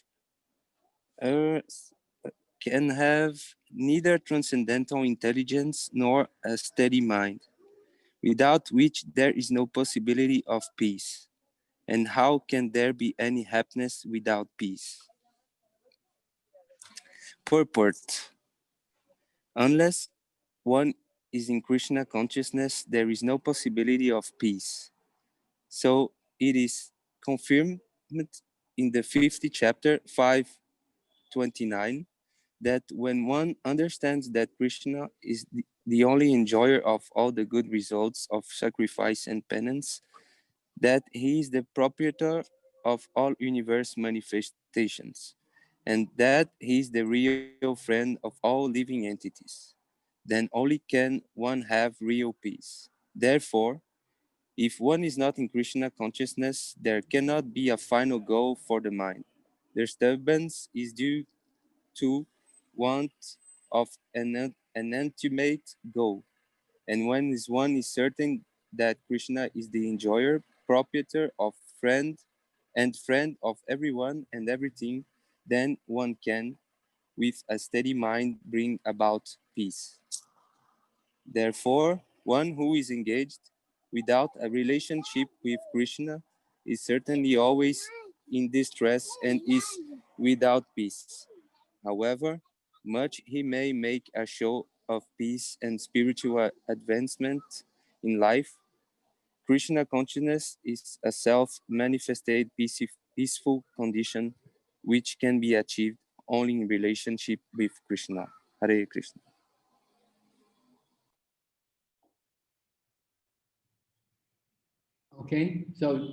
uh, neither transcendental intelligence nor a steady mind, without which there is no possibility of peace. And how can there be any happiness without peace? Purport. Unless one is in Krishna consciousness, there is no possibility of peace. So it is confirmed in the 50th chapter 529 that when one understands that Krishna is the only enjoyer of all the good results of sacrifice and penance, that he is the proprietor of all universe manifestations, and that he is the real friend of all living entities, then only can one have real peace. Therefore, if one is not in Krishna consciousness, there cannot be a final goal for the mind. Disturbance is due to want of an ultimate goal. And when one is certain that Krishna is the enjoyer, proprietor of friend of everyone and everything, then one can, with a steady mind, bring about peace. Therefore, one who is engaged without a relationship with Krishna is certainly always in distress and is without peace. However much he may make a show of peace and spiritual advancement in life, Krishna consciousness is a self-manifested peaceful condition which can be achieved only in relationship with Krishna. Hare Krishna. Okay, so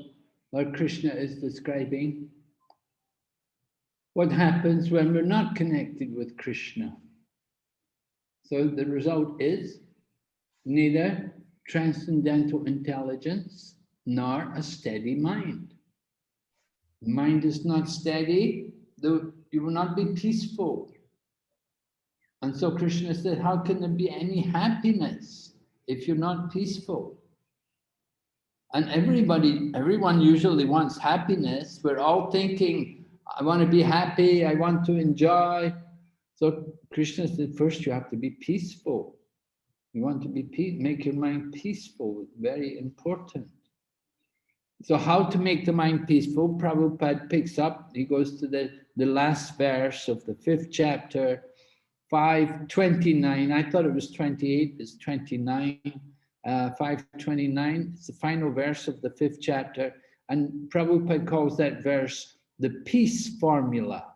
what Krishna is describing, what happens when we're not connected with Krishna. So the result is neither transcendental intelligence nor a steady mind. The mind is not steady, you will not be peaceful. And so Krishna said, how can there be any happiness if you're not peaceful? And everyone usually wants happiness. We're all thinking, I want to be happy, I want to enjoy. So Krishna said, first you have to be peaceful. You want to be make your mind peaceful, very important. So how to make the mind peaceful? Prabhupada picks up, he goes to the last verse of the 5th chapter, 529. I thought it was 28, it's 29. 529, it's the final verse of the 5th chapter. And Prabhupada calls that verse the peace formula.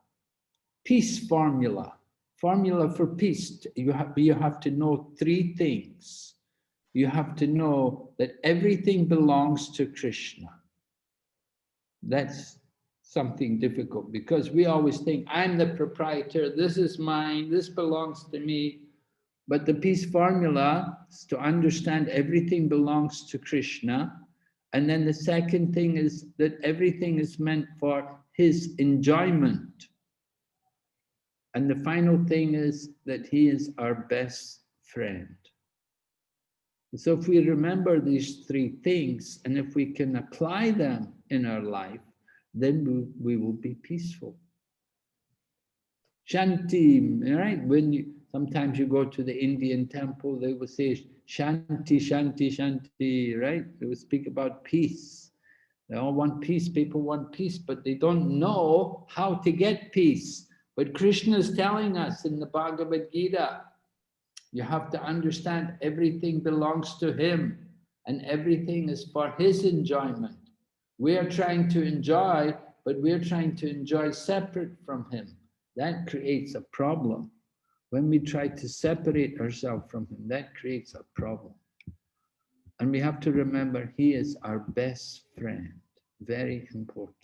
Peace formula. Formula for peace. You have to know 3 things. You have to know that everything belongs to Krishna. That's something difficult because we always think, I'm the proprietor, this is mine, this belongs to me. But the peace formula is to understand everything belongs to Krishna. And then the second thing is that everything is meant for his enjoyment. And the final thing is that he is our best friend. So if we remember these 3 things, and if we can apply them in our life, then we will be peaceful. Shanti, right? Sometimes you go to the Indian temple, they will say Shanti, Shanti, Shanti, right? They will speak about peace. They all want peace, people want peace, but they don't know how to get peace. But Krishna is telling us in the Bhagavad Gita, you have to understand everything belongs to him and everything is for his enjoyment. We are trying to enjoy, but we're trying to enjoy separate from him. That creates a problem. When we try to separate ourselves from him, that creates a problem. And we have to remember he is our best friend. Very important.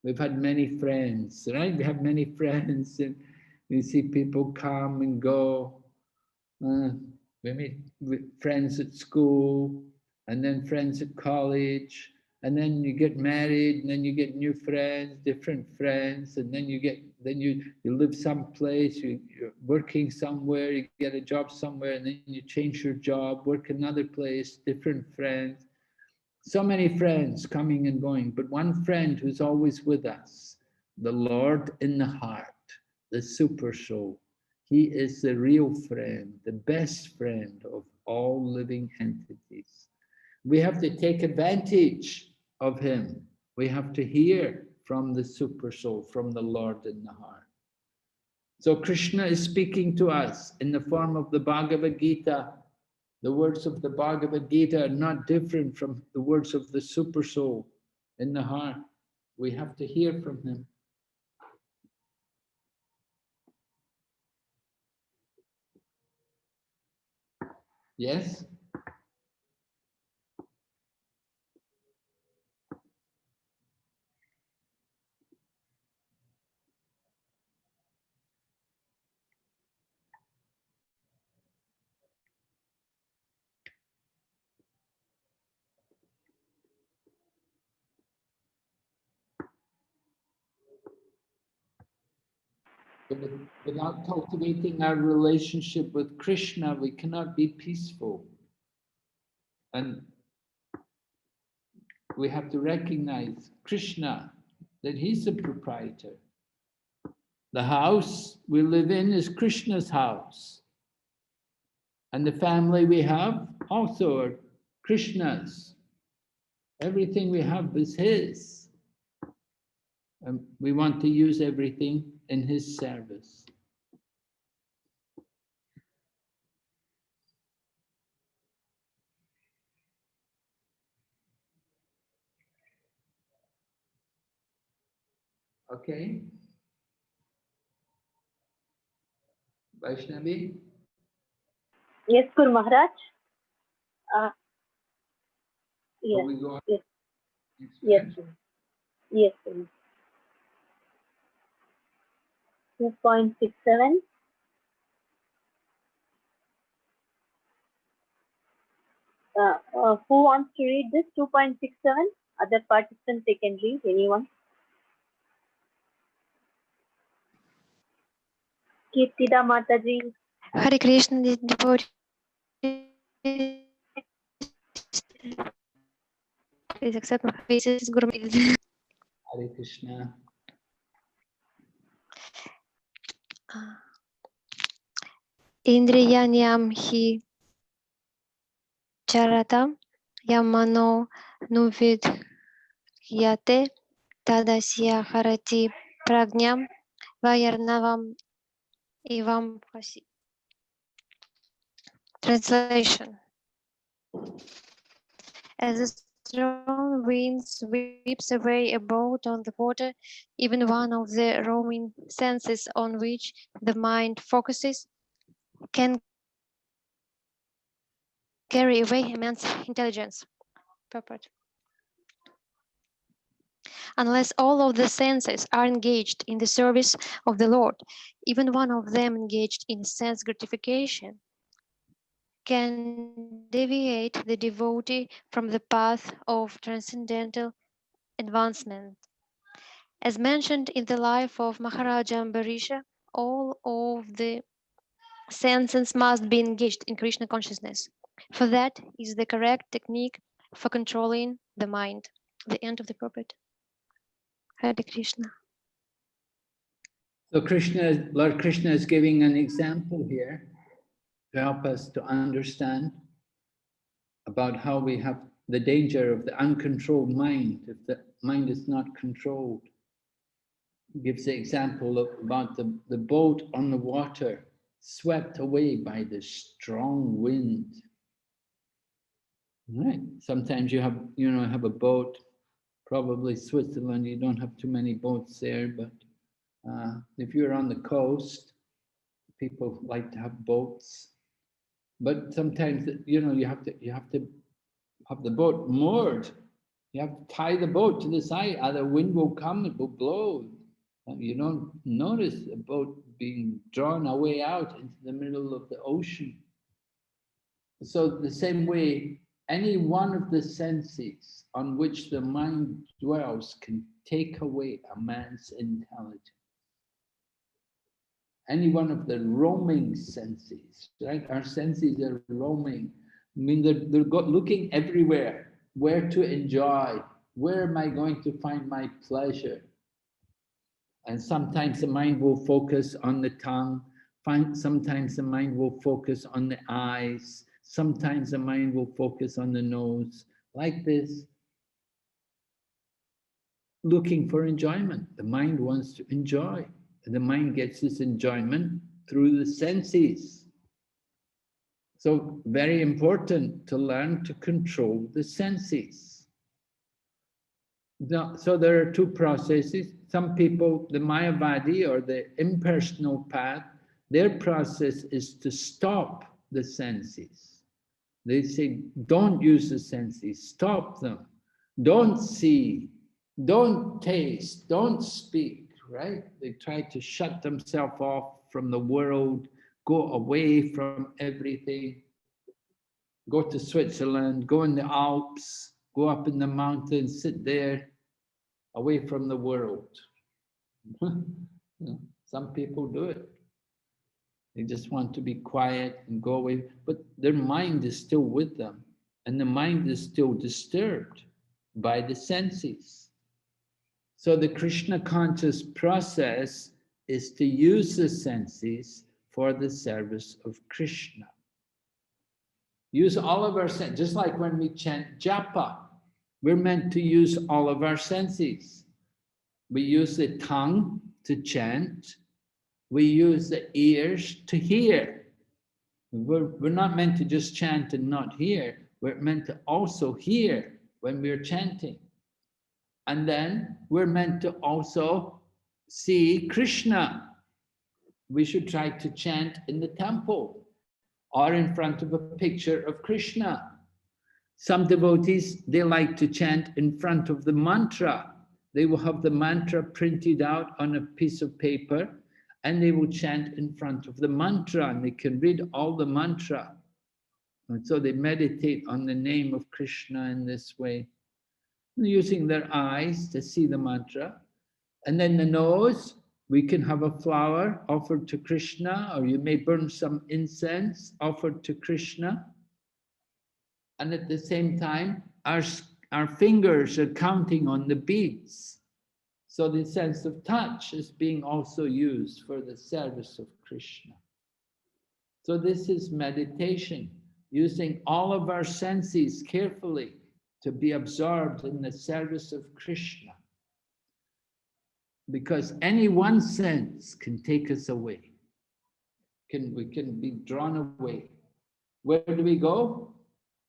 We've had many friends, right? We have many friends, and we see people come and go. We meet friends at school, and then friends at college, and then you get married, and then you get new friends, different friends, and then you live someplace, you're working somewhere, you get a job somewhere, and then you change your job, work another place, different friends. So many friends coming and going, but one friend who's always with us, the Lord in the heart, the super soul. He is the real friend, the best friend of all living entities. We have to take advantage of him. We have to hear from the super soul, from the Lord in the heart. So Krishna is speaking to us in the form of the Bhagavad Gita. The words of the Bhagavad Gita are not different from the words of the super soul in the heart. We have to hear from him. Yes? Without cultivating our relationship with Krishna, we cannot be peaceful. And we have to recognize Krishna, that he's the proprietor. The house we live in is Krishna's house. And the family we have also are Krishna's. Everything we have is his. And we want to use everything in his service. Okay? Vaishnavi? Yes, Guru Maharaj. Yes, We go yes, next yes, verse? yes. 2.67. Who wants to read this? 2.67. Other participants, they can read. Anyone? Kirtida Mataji. Hare Krishna, the devotee. Please accept my faces, Guru. Hare Krishna. Indriyanyam hi charata yamano nuvid yate tadasya harati pragnyam vayarnavam ivam pasi. Translation. As a strong wind sweeps away a boat on the water, even one of the roaming senses on which the mind focuses can carry away immense intelligence. Purport. Unless all of the senses are engaged in the service of the Lord, even one of them engaged in sense gratification can deviate the devotee from the path of transcendental advancement. As mentioned in the life of Maharaja Ambarisha, all of the senses must be engaged in Krishna consciousness, for that is the correct technique for controlling the mind. The end of the purport. Hare Krishna. So Lord Krishna is giving an example here to help us to understand about how we have the danger of the uncontrolled mind. If the mind is not controlled, he gives the example about the boat on the water swept away by the strong wind. Right. Sometimes you have a boat, probably Switzerland, you don't have too many boats there, but if you're on the coast, people like to have boats. But sometimes, you have to have the boat moored You have to tie the boat to the side, other wind will come, it will blow. And you don't notice the boat being drawn away out into the middle of the ocean. So the same way, any one of the senses on which the mind dwells can take away a man's intelligence. Any one of the roaming senses, right? Our senses are roaming. I mean, they're looking everywhere, where to enjoy, where am I going to find my pleasure? And sometimes the mind will focus on the tongue, sometimes the mind will focus on the eyes, sometimes the mind will focus on the nose, like this, looking for enjoyment. The mind wants to enjoy. And the mind gets this enjoyment through the senses. So very important to learn to control the senses. Now, so there are two processes. Some people, the Mayavadi or the impersonal path, their process is to stop the senses. They say, don't use the senses, stop them. Don't see, don't taste, don't speak, right? They try to shut themselves off from the world, go away from everything, go to Switzerland, go in the Alps, go up in the mountains, sit there, away from the world. Some people do it. They just want to be quiet and go away, but their mind is still with them, and the mind is still disturbed by the senses. So the Krishna conscious process is to use the senses for the service of Krishna. Use all of our senses, just like when we chant japa, we're meant to use all of our senses. We use the tongue to chant. We use the ears to hear. We're not meant to just chant and not hear. We're meant to also hear when we're chanting. And then we're meant to also see Krishna. We should try to chant in the temple or in front of a picture of Krishna. Some devotees, they like to chant in front of the mantra. They will have the mantra printed out on a piece of paper and they will chant in front of the mantra and they can read all the mantra. And so they meditate on the name of Krishna in this way, using their eyes to see the mantra. And then the nose, we can have a flower offered to Krishna, or you may burn some incense offered to Krishna. And at the same time, our fingers are counting on the beads. So the sense of touch is being also used for the service of Krishna. So this is meditation, using all of our senses carefully to be absorbed in the service of Krishna. Because any one sense can take us away. We can be drawn away. Where do we go?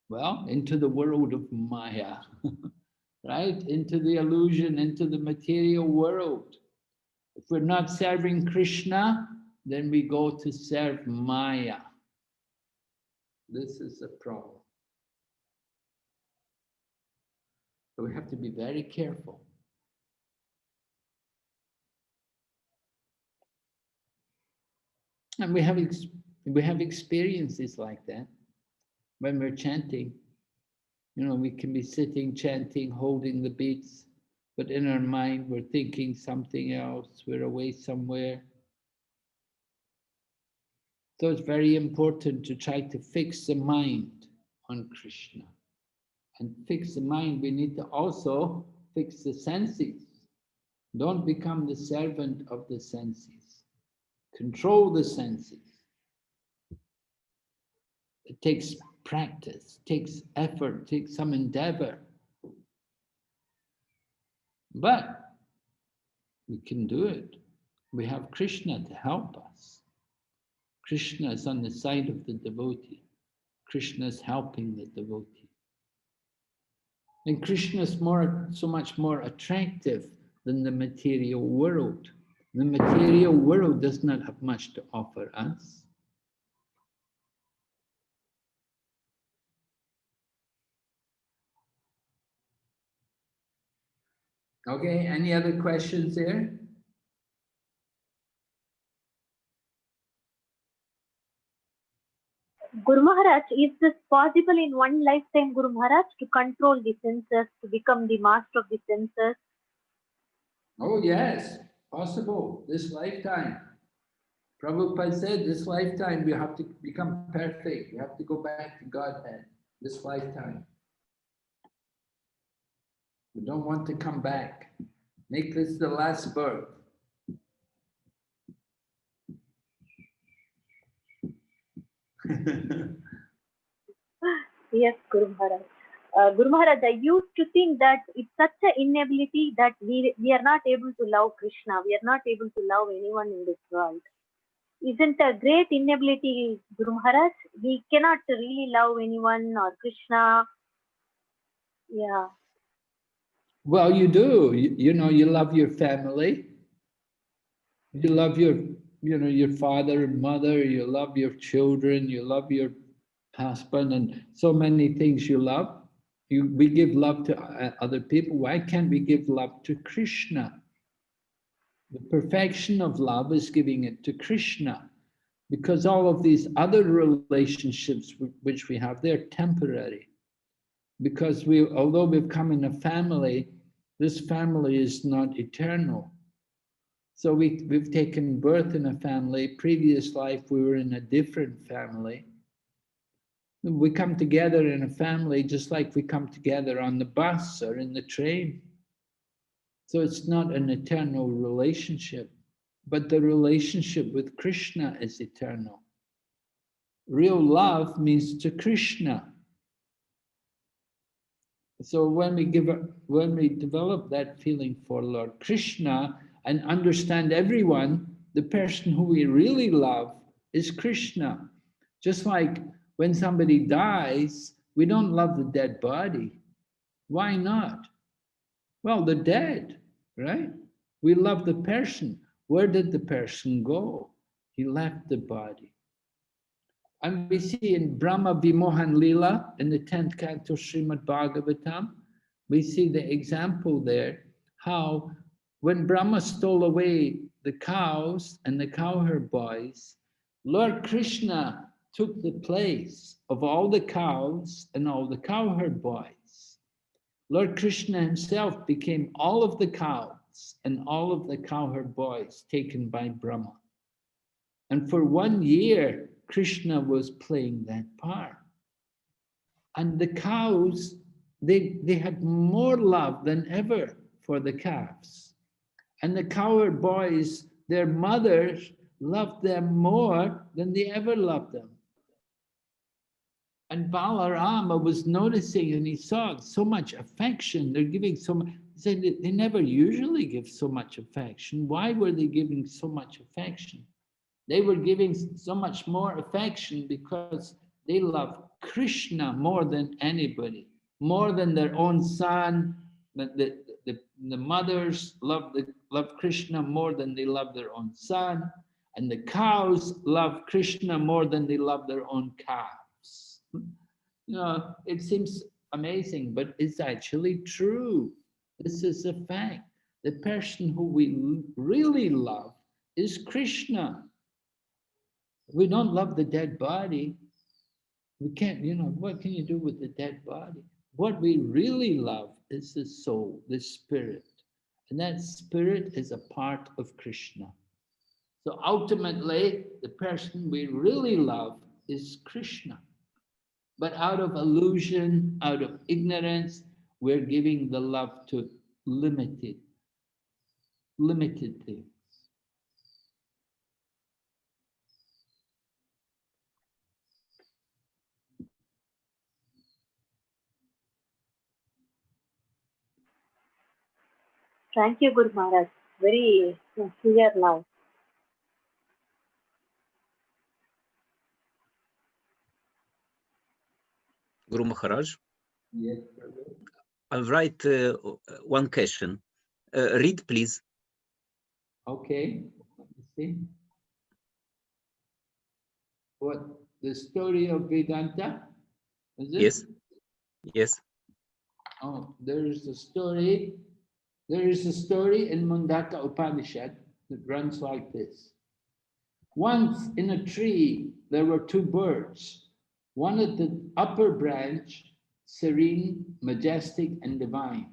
Well, into the world of Maya, right? Into the illusion, into the material world. If we're not serving Krishna, then we go to serve Maya. This is the problem. So we have to be very careful. And we have experiences like that when we're chanting. You know, we can be sitting, chanting, holding the beats, but in our mind, we're thinking something else. We're away somewhere. So it's very important to try to fix the mind on Krishna. And fix the mind, we need to also fix the senses. Don't become the servant of the senses. Control the senses. It takes practice, takes effort, takes some endeavor. But we can do it. We have Krishna to help us. Krishna is on the side of the devotee. Krishna is helping the devotee. And Krishna is so much more attractive than the material world. The material world does not have much to offer us. Okay, any other questions there? Guru Maharaj, is this possible in one lifetime, Guru Maharaj, to control the senses, to become the master of the senses? Oh yes, possible, this lifetime. Prabhupada said this lifetime we have to become perfect. We have to go back to Godhead this lifetime. We don't want to come back. Make this the last birth. Yes, Guru Maharaj. Guru Maharaj, I used to think that it's such an inability that we are not able to love Krishna. We are not able to love anyone in this world. Isn't a great inability, Guru Maharaj? We cannot really love anyone or Krishna. Yeah. Well, you do. You know, you love your family. You love your father and mother. You love your children. You love your husband, and so many things you love. We give love to other people. Why can't we give love to Krishna? The perfection of love is giving it to Krishna, because all of these other relationships which we have, they're temporary. Because although we've come in a family, this family is not eternal. So we've taken birth in a family. Previous life, we were in a different family. We come together in a family just like we come together on the bus or in the train. So it's not an eternal relationship, but the relationship with Krishna is eternal. Real love means to Krishna. So when we develop that feeling for Lord Krishna and understand everyone, the person who we really love is Krishna. Just like when somebody dies, we don't love the dead body. Why not? Well, they're dead, right? We love the person. Where did the person go? He left the body. And we see in Brahma Vimohan Lila, in the 10th canto Srimad Bhagavatam, we see the example there, how when Brahma stole away the cows and the cowherd boys, Lord Krishna took the place of all the cows and all the cowherd boys. Lord Krishna himself became all of the cows and all of the cowherd boys taken by Brahma. And for 1 year, Krishna was playing that part. And the cows, they had more love than ever for the calves. And the cowherd boys, their mothers loved them more than they ever loved them. And Balarama was noticing, and he saw so much affection. They're giving so much. He said they never usually give so much affection. Why were they giving so much affection? They were giving so much more affection because they love Krishna more than anybody, more than their own son. The mothers love Krishna more than they love their own son. And the cows love Krishna more than they love their own calves. You know, it seems amazing, but it's actually true. This is a fact. The person who we really love is Krishna. We don't love the dead body. We can't, what can you do with the dead body? What we really love is the soul, the spirit. And that spirit is a part of Krishna. So ultimately, the person we really love is Krishna. But out of illusion, out of ignorance, we're giving the love to limited things. Thank you, Guru Maharaj. Very clear now. Guru Maharaj, Yes. I'll write one question. Read, please. Okay, let me see. What, the story of Vedanta? Is it? Yes. Yes. Oh, there's a story There is a story in Mundaka Upanishad that runs like this. Once in a tree, there were two birds, one at the upper branch, serene, majestic, and divine,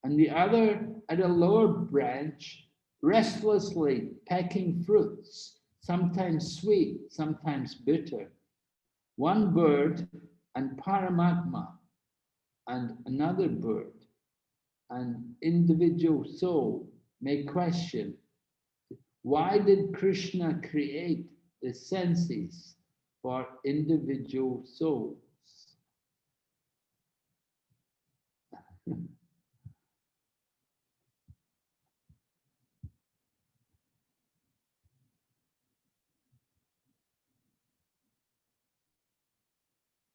and the other at a lower branch, restlessly pecking fruits, sometimes sweet, sometimes bitter. One bird and Paramatma, and another bird, an individual soul, may question, why did Krishna create the senses for individual souls?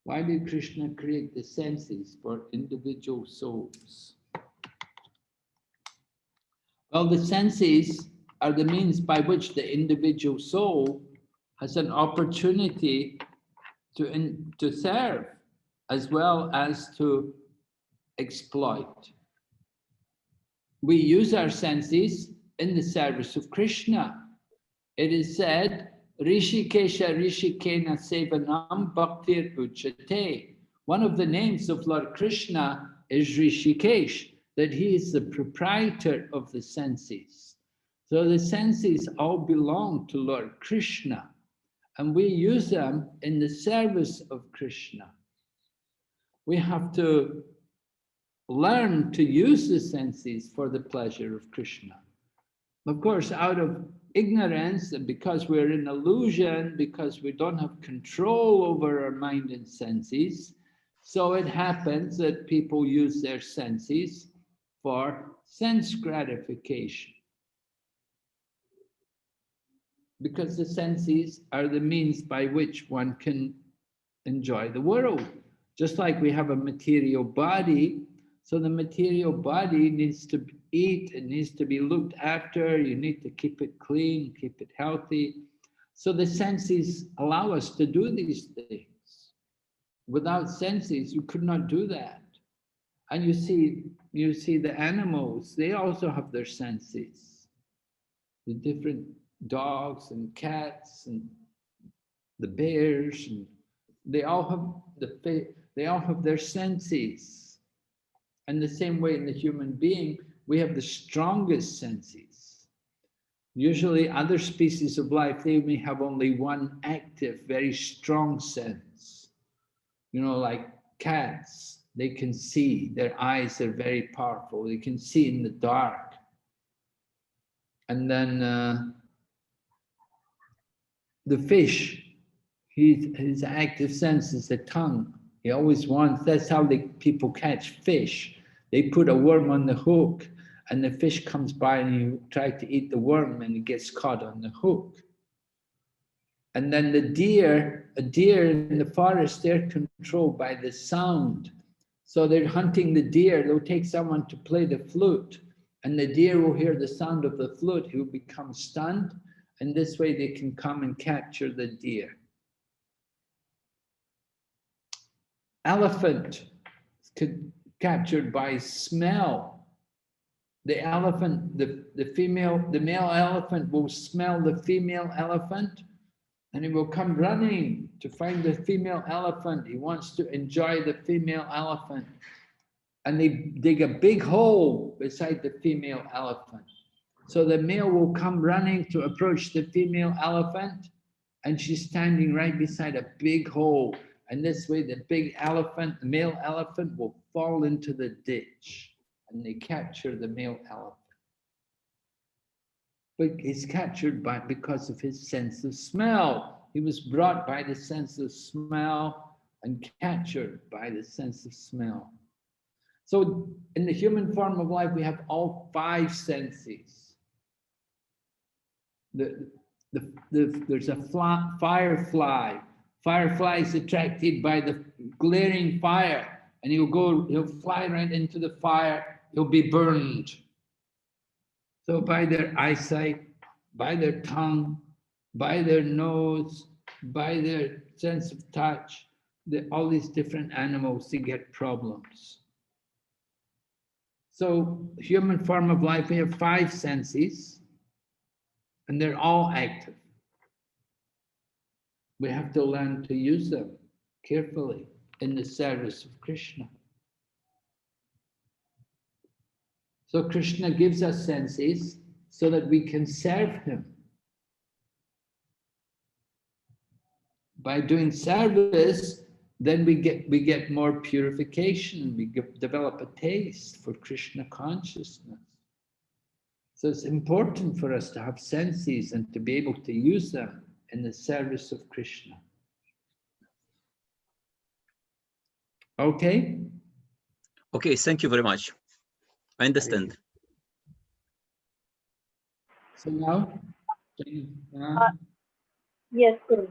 Why did Krishna create the senses for individual souls? Well, the senses are the means by which the individual soul has an opportunity to serve as well as to exploit. We use our senses in the service of Krishna. It is said, Rishikesha Rishikena Sevanam Bhaktir Uchate. One of the names of Lord Krishna is Rishikesh, that he is the proprietor of the senses. So the senses all belong to Lord Krishna, and we use them in the service of Krishna. We have to learn to use the senses for the pleasure of Krishna. Of course, out of ignorance, and because we're in illusion, because we don't have control over our mind and senses, so it happens that people use their senses for sense gratification. Because the senses are the means by which one can enjoy the world. Just like we have a material body, so the material body needs to eat, it needs to be looked after, you need to keep it clean, keep it healthy. So the senses allow us to do these things. Without senses, you could not do that. And you see the animals, they also have their senses. The different dogs and cats and the bears, and they all have their senses. And the same way in the human being, we have the strongest senses. Usually other species of life, they may have only one active, very strong sense. You know, like cats, they can see, their eyes are very powerful, they can see in the dark. And then the fish, his active sense is the tongue. He always wants, that's how people catch fish. They put a worm on the hook and the fish comes by and you try to eat the worm and it gets caught on the hook. And then a deer in the forest, they're controlled by the sound. So they're hunting the deer, they'll take someone to play the flute and the deer will hear the sound of the flute, he will become stunned, and this way they can come and capture the deer. Elephant captured by smell. The elephant, the male elephant will smell the female elephant and he will come running to find the female elephant. He wants to enjoy the female elephant. And they dig a big hole beside the female elephant. So the male will come running to approach the female elephant and she's standing right beside a big hole. And this way the big elephant, the male elephant will fall into the ditch and they capture the male elephant. But he's captured because of his sense of smell. He was brought by the sense of smell and captured by the sense of smell. So in the human form of life, we have all 5 senses. There's a firefly. Firefly is attracted by the glaring fire and he'll fly right into the fire, he'll be burned. So by their eyesight, by their tongue, by their nose, by their sense of touch, all these different animals, they get problems. So human form of life, we have 5 senses, and they're all active. We have to learn to use them carefully in the service of Krishna. So Krishna gives us senses so that we can serve him. By doing service, then we get more purification. We develop a taste for Krishna consciousness. So it's important for us to have senses and to be able to use them in the service of Krishna. Okay? Okay, thank you very much. I understand. So now, Yes, Guru.